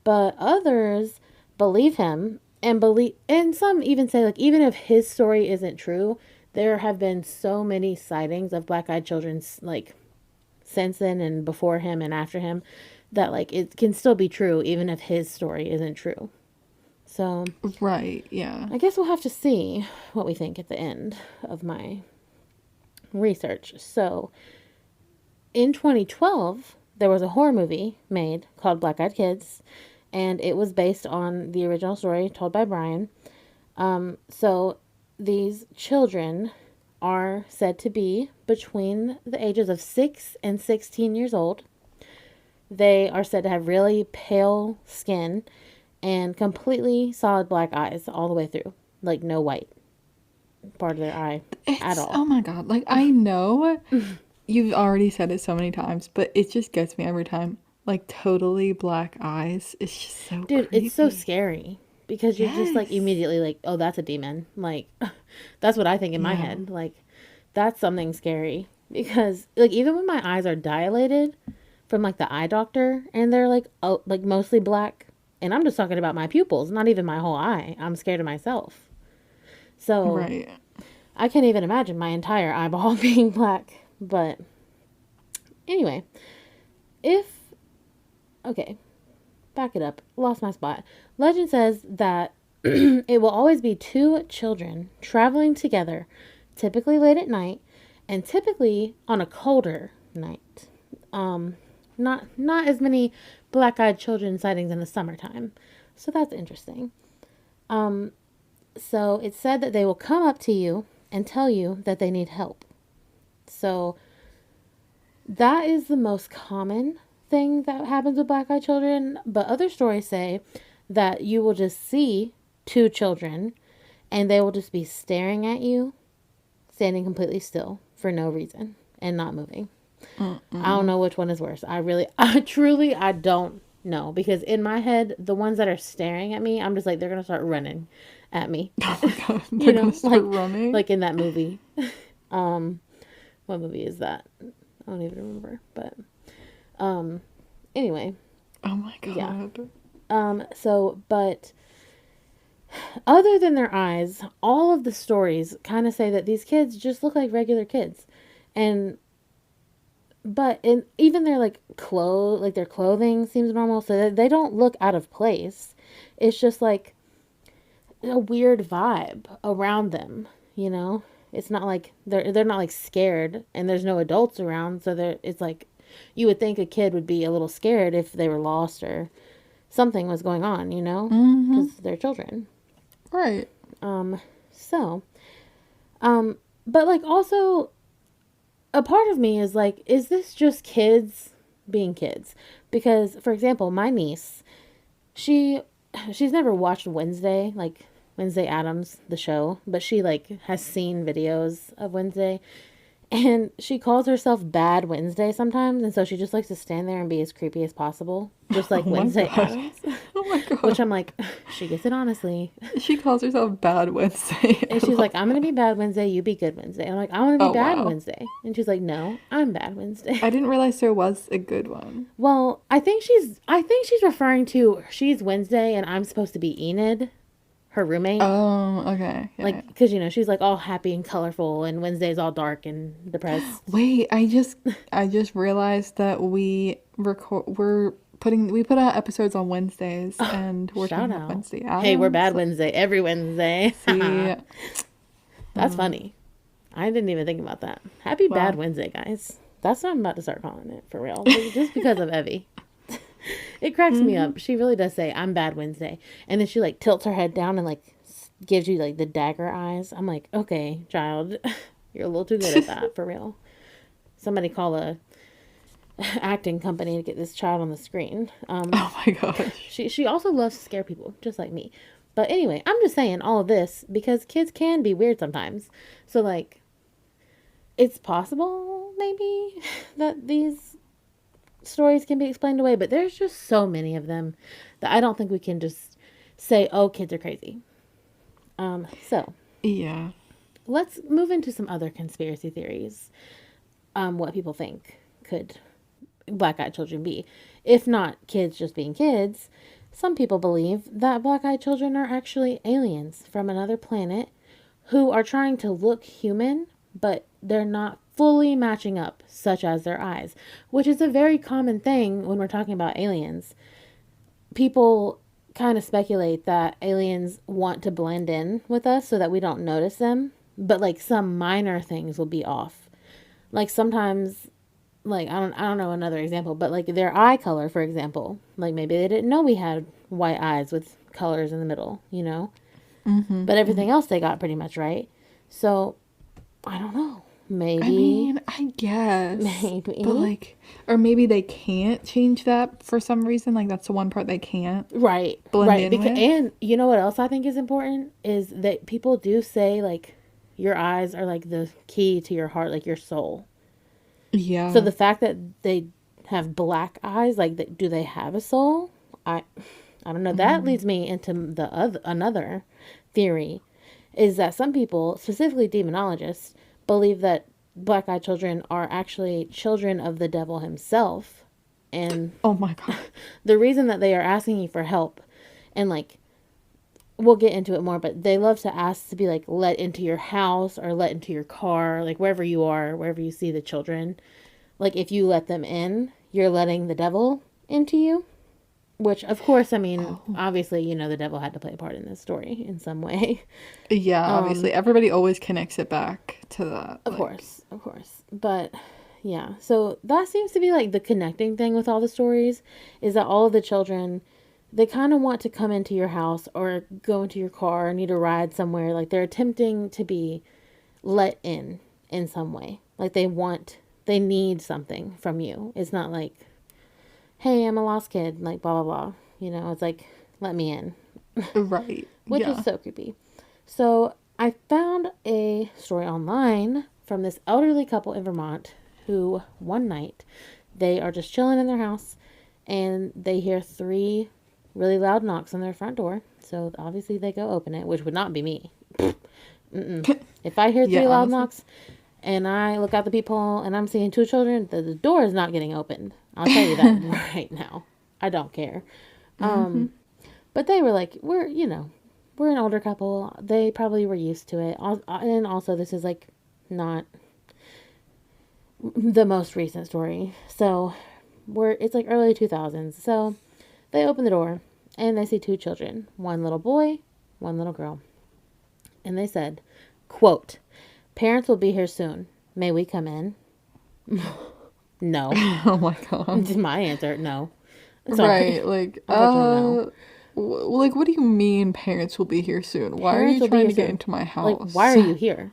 But others believe him and some even say like even if his story isn't true, there have been so many sightings of black-eyed children like since then and before him and after him that like it can still be true even if his story isn't true. So Right, yeah. I guess we'll have to see what we think at the end of my research. So in 2012, there was a horror movie made called Black Eyed Kids, and it was based on the original story told by Brian. So these children are said to be between the ages of 6 and 16 years old. They are said to have really pale skin and completely solid black eyes all the way through, like no white part of their eye at It's, all. oh my God. Like, I know you've already said it so many times, but it just gets me every time. Like, totally black eyes. It's just so Dude, it's so creepy. scary because you're just like Yes. immediately like, oh, that's a demon. Like, that's what I think in my Yeah. head. Like, that's something scary because like even when my eyes are dilated from like the eye doctor and they're like oh like mostly black, and I'm just talking about my pupils, not even my whole eye. I'm scared of myself. So Right. I can't even imagine my entire eyeball being black. But anyway, if okay, back it up. Lost my spot. Legend says that it will always be two children traveling together, typically late at night, and typically on a colder night. Not as many black-eyed children sightings in the summertime, so that's interesting. So it's said that they will come up to you and tell you that they need help. So that is the most common thing that happens with black eyed children, but other stories say that you will just see two children and they will just be staring at you, standing completely still for no reason and not moving. I don't Mm-mm. know which one is worse. I don't know because in my head, the ones that are staring at me, I'm just like, they're going to start running at me, Oh my God. you They're gonna know, start running. like in that movie. Um, what movie is that? I don't even remember, but anyway, Oh my yeah. God. But other than their eyes, all of the stories kind of say that these kids just look like regular kids. And, even their like their clothing seems normal, so that they don't look out of place. It's just like a weird vibe around them, you know? It's not like they're not like scared and there's no adults around, so it's like you would think a kid would be a little scared if they were lost or something was going on, you know, Mm-hmm. because they're children. Right. So, um, but like also a part of me is like, is this just kids being kids? Because, for example, my niece, she she's never watched Wednesday Addams, the show, but she like has seen videos of Wednesday, and she calls herself Bad Wednesday sometimes, and so she just likes to stand there and be as creepy as possible, just like Oh my Wednesday God. Addams. Oh my Which God. I'm like, she gets it honestly. She calls herself Bad Wednesday. And I she's like, love I'm gonna that. be Bad Wednesday, you be Good Wednesday. And I'm like, I wanna be Oh Bad wow. Wednesday. And she's like, no, I'm Bad I Wednesday. didn't realize there was a good one. Well, I think she's referring to she's Wednesday and I'm supposed to be Enid, her roommate. Oh, okay. Yeah, Like, yeah. because she's like all happy and colorful, and Wednesday's all dark and depressed. Wait, I just realized that we put out episodes on Wednesdays and we're talking Shout about out. Wednesday Hey, we're Adams. Bad Wednesday every Wednesday. See, That's funny. I didn't even think about that. Happy Bad well, Wednesday, guys. That's what I'm about to start calling it for real. Just because of Evie. It cracks me hmm up. She really does say, I'm Bad Wednesday. And then she like tilts her head down and like gives you like the dagger eyes. I'm like, okay, child, you're a little too good at that for real. Somebody call a acting company to get this child on the screen. Oh my gosh. She also loves to scare people, just like me. But anyway, I'm just saying all of this because kids can be weird sometimes. So like, it's possible maybe that these stories can be explained away, but there's just so many of them that I don't think we can just say, "Oh, kids are crazy." So Yeah. let's move into some other conspiracy theories. What people think could black-eyed children be? If not kids just being kids, some people believe that black-eyed children are actually aliens from another planet who are trying to look human, but they're not fully matching up, such as their eyes, which is a very common thing when we're talking about aliens. People kind of speculate that aliens want to blend in with us so that we don't notice them, but like some minor things will be off. Like sometimes, like I don't know another example, but like their eye color, for example, like maybe they didn't know we had white eyes with colors in the middle, you know, Mm-hmm. but everything else they got pretty much right. So I don't know. I Maybe, mean, I guess. But maybe. like, or maybe they can't change that for some reason. Like, that's the one part they can't Right, blend right. in Because with. and you know what else I think is important is that people do say like your eyes are like the key to your heart, like your soul. So Yeah. the fact that they have black eyes, like do they have a soul? I I don't know. That Mm. leads me into the other another theory is that some people, specifically demonologists, believe that black-eyed children are actually children of the devil himself, and Oh my God. the reason that they are asking you for help, and like we'll get into it more, but they love to ask to be like let into your house or let into your car, like wherever you are, wherever you see the children. Like if you let them in, you're letting the devil into you. Which, of course, I mean, Oh. obviously, you know, the devil had to play a part in this story in some way. Yeah, obviously. Everybody always connects it back to that. Of Like, course, of course. But yeah, so that seems to be like the connecting thing with all the stories is that all of the children, they kind of want to come into your house or go into your car or need a ride somewhere. Like they're attempting to be let in some way. Like they need something from you. It's not like, hey, I'm a lost kid, like blah, blah, blah. You know, it's like, let me in, right. which is Yeah. so creepy. So I found a story online from this elderly couple in Vermont who one night they are just chilling in their house and they hear three really loud knocks on their front door. So obviously they go open it, which would not be me. If I hear Yeah, three loud honestly. knocks and I look out the peephole and I'm seeing two children, the door is not getting opened. I'll tell you that right now. I don't care. Mm-hmm. But they were like, we're an older couple. They probably were used to it. And also, this is like not the most recent story. So it's like early 2000s. So they open the door and they see two children, one little boy, one little girl. And they said, quote, parents will be here soon. May we come in? No. Oh my God. My answer, no. Sorry. Right. Like, Unfortunately, no. like, what do you mean parents will be here soon? Why are Parents you will be trying here to get soon. into my Like, why house? are you here?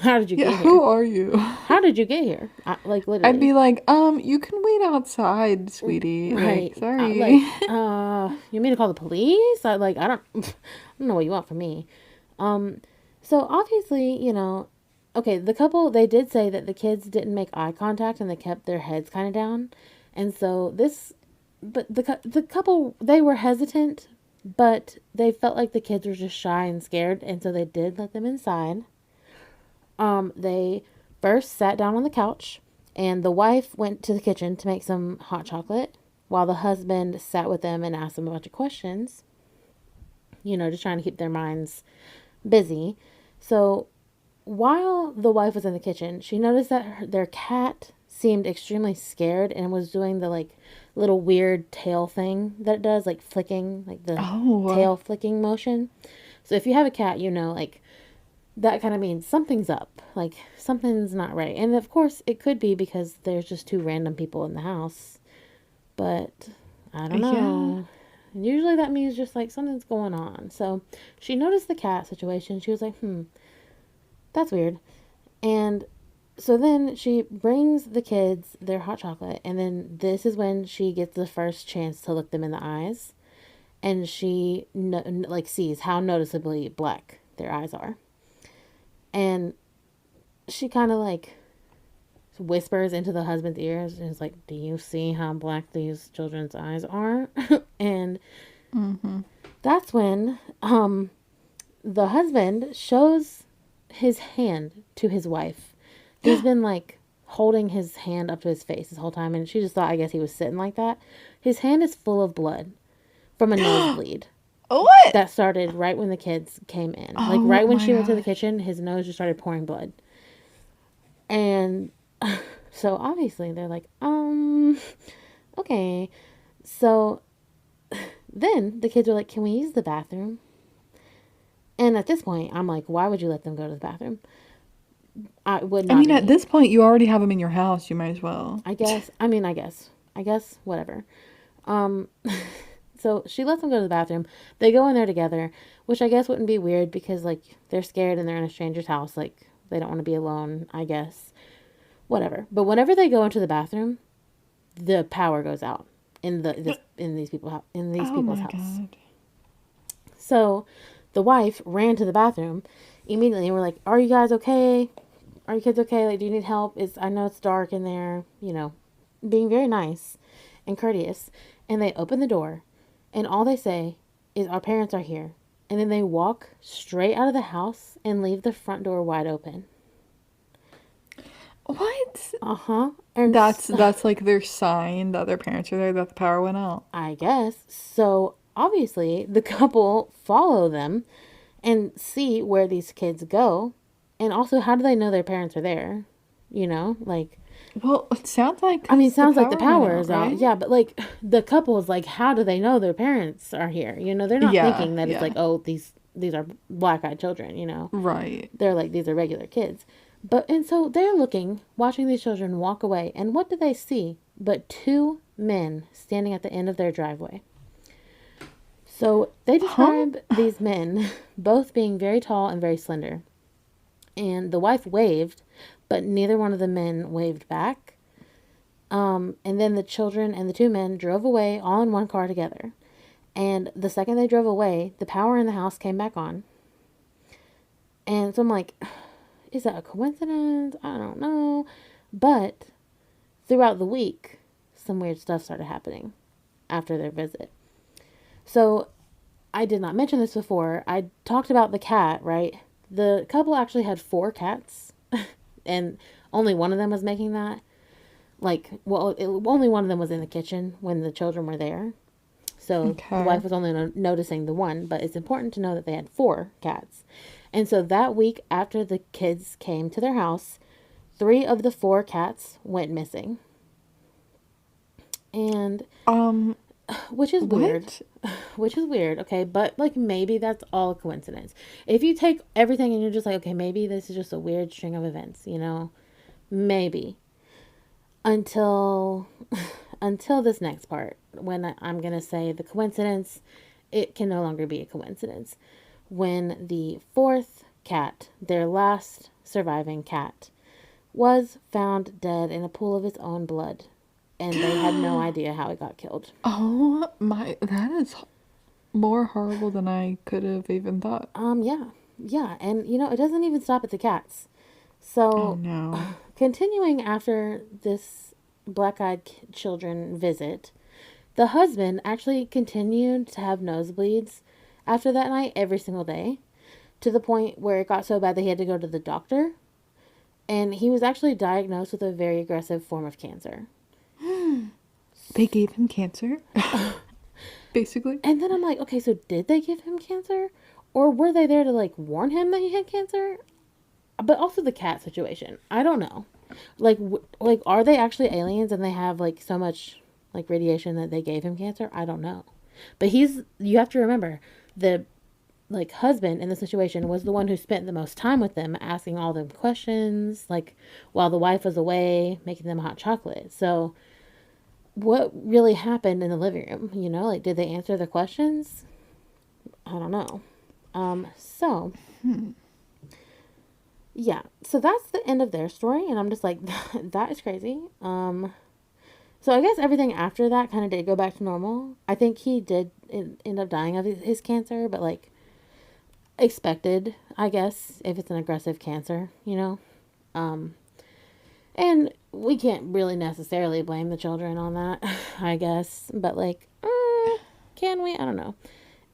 How did you Yeah, get who here? are you? How did you get here? Like, I'd literally. be like, you can wait outside, sweetie. Like, Right. sorry. You mean to call the police? I don't, I don't know what you want from me. Um, so obviously, okay, the couple, they did say that the kids didn't make eye contact and they kept their heads kind of down. And so but the couple, they were hesitant, but they felt like the kids were just shy and scared. And so they did let them inside. They first sat down on the couch, and the wife went to the kitchen to make some hot chocolate, while the husband sat with them and asked them a bunch of questions. Just trying to keep their minds busy. So while the wife was in the kitchen, she noticed that their cat seemed extremely scared and was doing the like little weird tail thing that it does, like flicking, like the Oh, tail flicking motion. So if you have a cat, like that kind of means something's up, like something's not right. And of course, it could be because there's just two random people in the house, but I don't yeah. know. Usually that means just like something's going on. So she noticed the cat situation. She was like, that's weird. And so then she brings the kids their hot chocolate, and then this is when she gets the first chance to look them in the eyes, and she like sees how noticeably black their eyes are, and she kind of like whispers into the husband's ears and is like, do you see how black these children's eyes are? And Mm-hmm. that's when the husband shows his hand to his wife. He's been like holding his hand up to his face this whole time, and she just thought, I guess he was sitting like that. His hand is full of blood from a nosebleed What? that started right when the kids came in. Like Oh right when my she went to the gosh. kitchen, his nose just started pouring blood. And so obviously they're like, okay. So then the kids were like, "Can we use the bathroom?" And at this point, I'm like, "Why would you let them go to the bathroom?" I would I not mean, at be. this point, you already have them in your house. You might as well. I guess. I mean, I guess. Whatever. Um, so she lets them go to the bathroom. They go in there together, which I guess wouldn't be weird because like they're scared and they're in a stranger's house. Like they don't want to be alone. I guess. Whatever. But whenever they go into the bathroom, the power goes out in these Oh people's my house. God. So the wife ran to the bathroom immediately and we're like, "Are you guys okay? Are you kids okay? Like, do you need help? It's I know it's dark in there, being very nice and courteous." And they open the door and all they say is, "Our parents are here." And then they walk straight out of the house and leave the front door wide open. What? Uh-huh. And That's like their sign that their parents are there, that the power went out. I guess so. Obviously, the couple follow them and see where these kids go. And also, how do they know their parents are there? Like, Well, it sounds like I mean, it because the sounds like the power went power out, is out. right? Yeah, but like the couple is like, how do they know their parents are here? They're not Yeah, thinking that it's like, yeah. oh, these are black-eyed children. Right. They're like, these are regular kids. And so they're looking, watching these children walk away. And what do they see but two men standing at the end of their driveway? So they Huh? describe these men both being very tall and very slender. And the wife waved, but neither one of the men waved back. And then the children and the two men drove away all in one car together. And the second they drove away, the power in the house came back on. And so I'm like, is that a coincidence? I don't know. But throughout the week, some weird stuff started happening after their visit. So I did not mention this before. I talked about the cat, right? The couple actually had four cats, and only one of them was making that. Like, well, only one of them was in the kitchen when the children were there. So the Okay. wife was only noticing the one, but it's important to know that they had four cats. And so that week after the kids came to their house, three of the four cats went missing. And Um, which is weird. what? Which is weird, okay? But like maybe that's all a coincidence. If you take everything and you're just like, okay, maybe this is just a weird string of events. Maybe. Until until this next part when I'm going to say the coincidence, it can no longer be a coincidence. When the fourth cat, their last surviving cat, was found dead in a pool of its own blood, and they had no idea how it got killed. Oh my, that is more horrible than I could have even thought. Yeah, yeah, and it doesn't even stop at the cats. Oh So, no. continuing after this black-eyed children visit, the husband actually continued to have nosebleeds after that night every single day, to the point where it got so bad that he had to go to the doctor, and he was actually diagnosed with a very aggressive form of cancer. They gave him cancer, basically. And then I'm like, okay, so did they give him cancer? Or were they there to like warn him that he had cancer? But also the cat situation. I don't know. Like are they actually aliens and they have like so much like radiation that they gave him cancer? I don't know. But you have to remember the like husband in the situation was the one who spent the most time with them, asking all them questions, like while the wife was away making them hot chocolate. So what really happened in the living room? Like did they answer the questions? I don't know. So yeah, so that's the end of their story, and I'm just like, that is crazy. So I guess everything after that kind of did go back to normal. I think he did end up dying of his cancer, but like expected, I guess, if it's an aggressive cancer. Um, and we can't really necessarily blame the children on that, I guess, but like, can we? I don't know.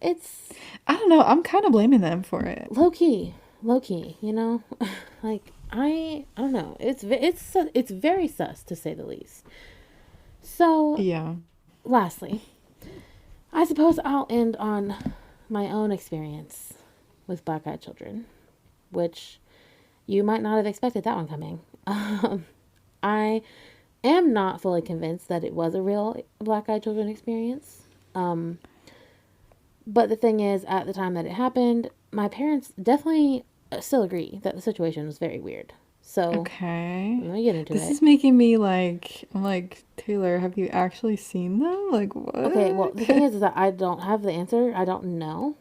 It's I don't know. I'm kind of blaming them for it. low key. Like I don't know. It's very sus to say the least. So, Yeah. lastly, I suppose I'll end on my own experience with black eyed children, which you might not have expected that one coming. I am not fully convinced that it was a real black eyed children experience. Um, But the thing is, at the time that it happened, my parents definitely still agree that the situation was very weird. So Okay. let me get into This it. is making me like, I'm like, Taylor, have you actually seen them? Like, Okay, well, what? the thing is that I don't have the answer. I don't know.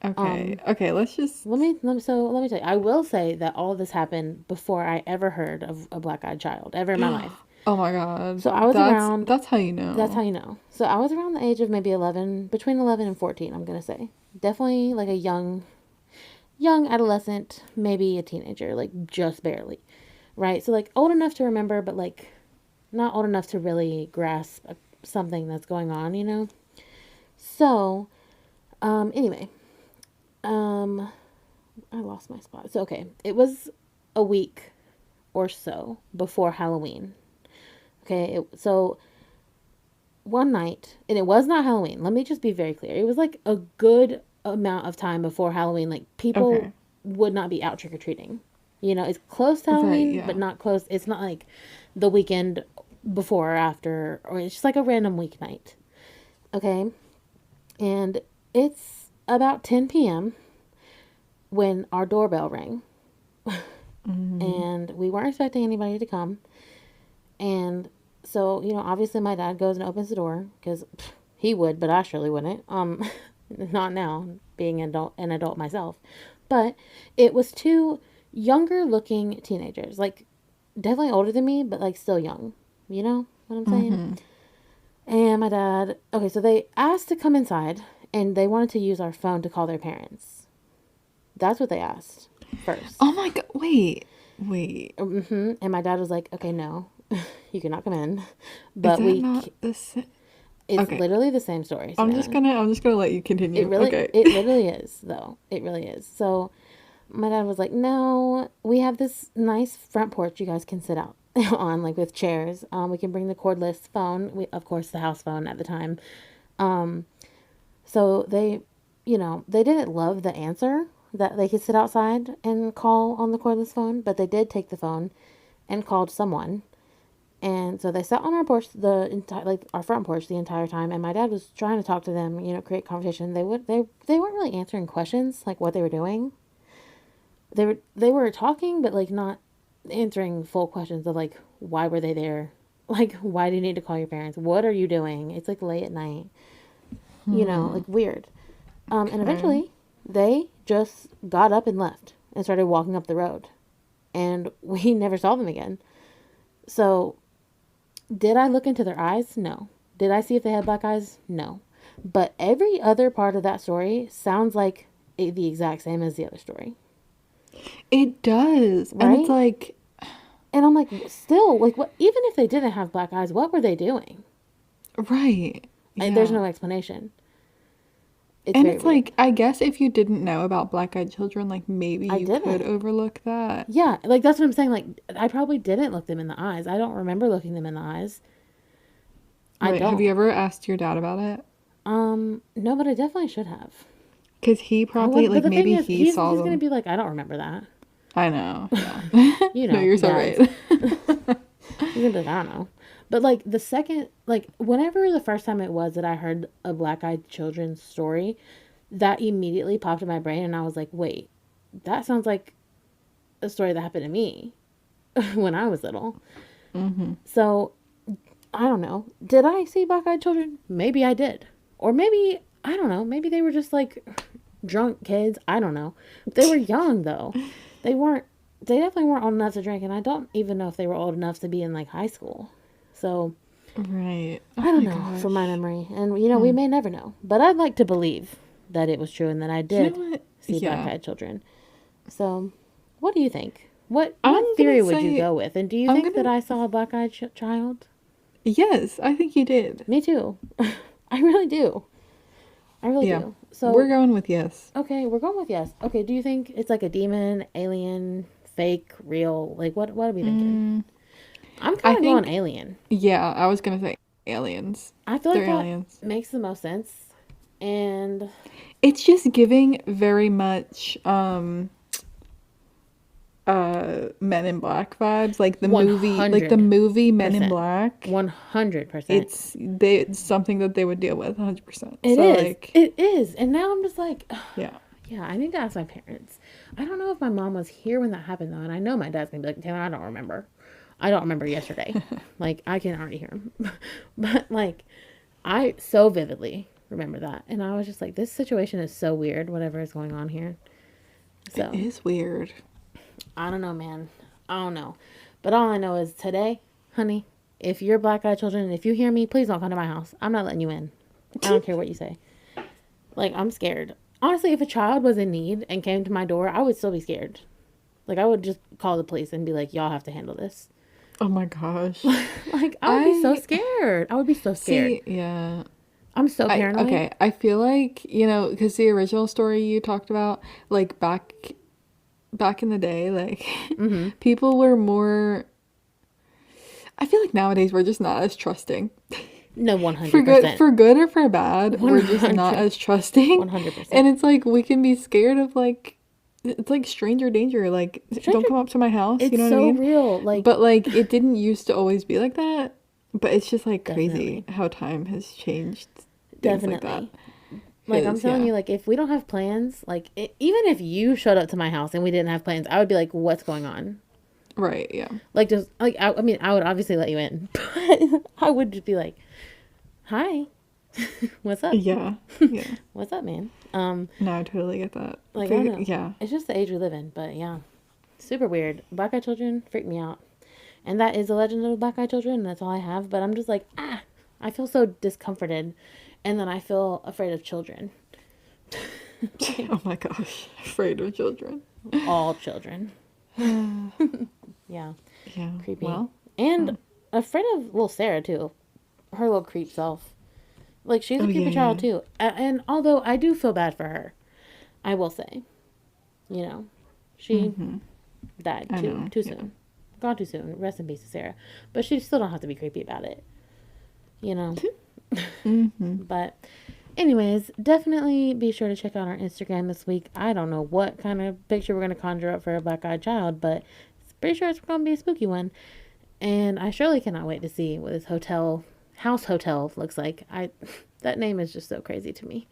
Okay. Um, Okay, let's just. let me tell you. I will say that all of this happened before I ever heard of a black-eyed child ever in my life. Oh my God. So I was around. That's how you That's how know. you know. So I was around the age of maybe 11, between 11 and 14. I'm gonna say definitely like a young adolescent, maybe a teenager, like just barely, right? So like old enough to remember, but like not old enough to really grasp something that's going on, you know. So anyway, um, I lost my spot. So okay, it was a week or so before Halloween. Okay, so one night, and it was not Halloween. Let me just be very clear. It was like a good amount of time before Halloween. Like people Okay. would not be out trick or treating. You know, it's close to Right, Halloween, but yeah. not close. It's not like the weekend before or after, or it's just like a random weeknight. Okay, and it's about 10 p.m. when our doorbell rang, Mm-hmm. and we weren't expecting anybody to come. And so, you know, obviously my dad goes and opens the door because he would, but I surely wouldn't. Not now, being an adult myself. But it was two younger looking teenagers, like definitely older than me, but like still young. You know what I'm saying? Mm-hmm. And my dad, okay, so they asked to come inside and they wanted to use our phone to call their parents. That's what they asked Oh first. my God. Wait. Wait. And my dad was like, okay, no, you cannot come in. Is But that not the same? it's Okay. literally the same story, Savannah. I'm just gonna let you continue. Okay. It literally is, though. It really is. So my dad was like, no, we have this nice front porch you guys can sit out on, like with chairs. We can bring the cordless phone, of course, the house phone at the time. Um, so they, you know, they didn't love the answer that they could sit outside and call on the cordless phone, but they did take the phone and called someone. And so they sat on our porch, the entire, like our front porch, the entire time. And my dad was trying to talk to them, you know, create conversation. They weren't really answering questions like what they were doing. They were talking, but like not answering full questions of like why were they there, like why do you need to call your parents? What are you doing? It's like late at night, you know, Hmm. like weird. And Okay. eventually they just got up and left and started walking up the road, and we never saw them again. So did I look into their eyes? No. Did I see if they had black eyes? No. But every other part of that story sounds like the exact same as the other story, It does. And it's right? like, And I'm like, still, like, what? Even if they didn't have black eyes, what were they doing? right. There's Yeah. no explanation. It's And very it's weird. like, I guess if you didn't know about black-eyed children, like maybe I you could didn't. overlook that. Yeah, like that's what I'm saying. Like, I probably didn't look them in the eyes. I don't remember looking them in the eyes. I Right. Have you don't. ever asked your dad about it? No, but I definitely should have. Because he I probably, would, but like, the thing maybe is, he saw he's gonna them. be like, I don't remember that. I know. Yeah. You No, know, you're so dads. right. He's gonna be like, I don't know. But like the second, like whenever the first time it was that I heard a black eyed children's story, that immediately popped in my brain, and I was like, wait, that sounds like a story that happened to me when I was little. Hmm. So I don't know. Did I see black eyed children? Maybe I did, or maybe I don't know. Maybe they were just like drunk kids. I don't know. They were young though. They weren't. They definitely weren't old enough to drink, and I don't even know if they were old enough to be in like high school. So Right. I Oh don't my know from my gosh. memory. And, you know, we Hmm. may never know. But I'd like to believe that it was true and that I You did know what? see black Yeah. eyed children. So, what do you think? What I'm gonna theory would you say, go with? And do you I'm think that gonna, I saw a black eyed child? yes, I think you did. Me too. I really do. I really Yeah. do. We're So, going with yes. okay, we're going with yes. Okay, do you think it's like a demon, alien, fake, real? Like, what are we thinking? Mm, I'm I kind of going think, alien. yeah, I was gonna say aliens. I feel like They're that aliens. makes the most sense. And It's just giving very much, Men in Black vibes, like the 100%. movie Men in Black. 100%. It's something that they would deal with 100%. It So is. like, It is. And now I'm just like, yeah. yeah, I need to ask my parents. I don't know if my mom was here when that happened, though. And I know my dad's going to be like, Taylor, I don't remember. I don't remember yesterday. Like, I can already hear him. But, like, I so vividly remember that. And I was just like, this situation is so weird, whatever is going on here. It So, is weird. I don't know, man. I don't know. But all I know is today, honey, if you're black eyed children, and if you hear me, please don't come to my house. I'm not letting you in. I don't care what you say. Like, I'm scared. Honestly, if a child was in need and came to my door, I would still be scared. Like, I would just call the police and be like, y'all have to handle this. Oh my gosh. Like, I would be so scared. I would be so scared. See, yeah. I'm so paranoid. Okay, I feel like, because the original story you talked about, like back in the day, like people were more. I feel like nowadays we're just not as trusting. No, 100%. For good or for bad, we're just not as trusting. 100%. And it's like we can be scared of like it's like stranger danger. Like don't come up to my house. It's You know what so I mean? real. Like, But like it didn't used to always be like that. But it's just like crazy Definitely. how time has changed things like that. definitely. Like, I'm 'Cause, telling yeah. you, like, if we don't have plans, like, even if you showed up to my house and we didn't have plans, I would be like, what's going on? Right, yeah. Like, just, like, I mean, I would obviously let you in, but I would just be like, hi, what's up? Yeah. Yeah. What's up, man? No, I totally get that. Like, I don't know. Yeah. It's just the age we live in, but yeah. Super weird. Black eyed children freak me out. And that is the legend of black eyed children, and that's all I have. But I'm just like, I feel so discomforted. And then I feel afraid of children. Oh my gosh. Afraid of children. All children. Yeah. Yeah. Creepy. Well, And afraid of little Sarah, too. Her little creep self. Like, she's a Oh, creepy yeah, child, too. And although I do feel bad for her, I will say, she died I know, too yeah. soon. Gone too soon. Rest in peace to Sarah. But she still don't have to be creepy about it. But anyways, definitely be sure to check out our Instagram this week. I don't know what kind of picture we're going to conjure up for a black-eyed child, but it's pretty sure it's going to be a spooky one. And I surely cannot wait to see what this house hotel looks like. That name is just so crazy to me.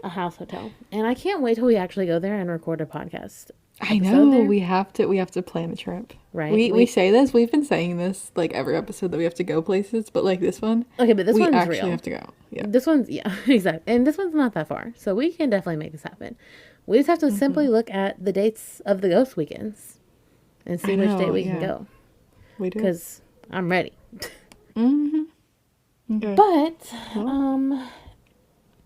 A house hotel. And I can't wait till we actually go there and record a podcast. I episode know there. we have to plan a trip. Right. We say this. We've been saying this like every episode that we have to go places, but like this one, Okay, but this we one's actually real. have to go. Yeah. This one's, yeah, exactly. And this one's not that far. So we can definitely make this happen. We just have to simply look at the dates of the ghost weekends and see I which know, day we can yeah. go. We do. Because I'm ready. Okay. But,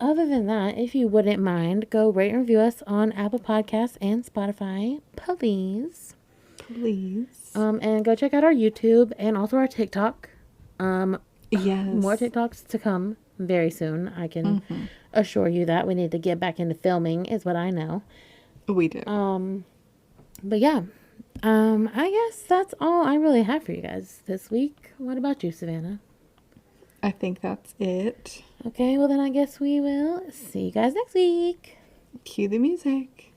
other than that, if you wouldn't mind, go rate and review us on Apple Podcasts and Spotify, please. Please. And go check out our YouTube and also our TikTok. Yes. More TikToks to come very soon. I can assure you that we need to get back into filming, is what I know. We do. But yeah, I guess that's all I really have for you guys this week. What about you, Savannah? I think that's it. Okay, well then I guess we will see you guys next week. Cue the music.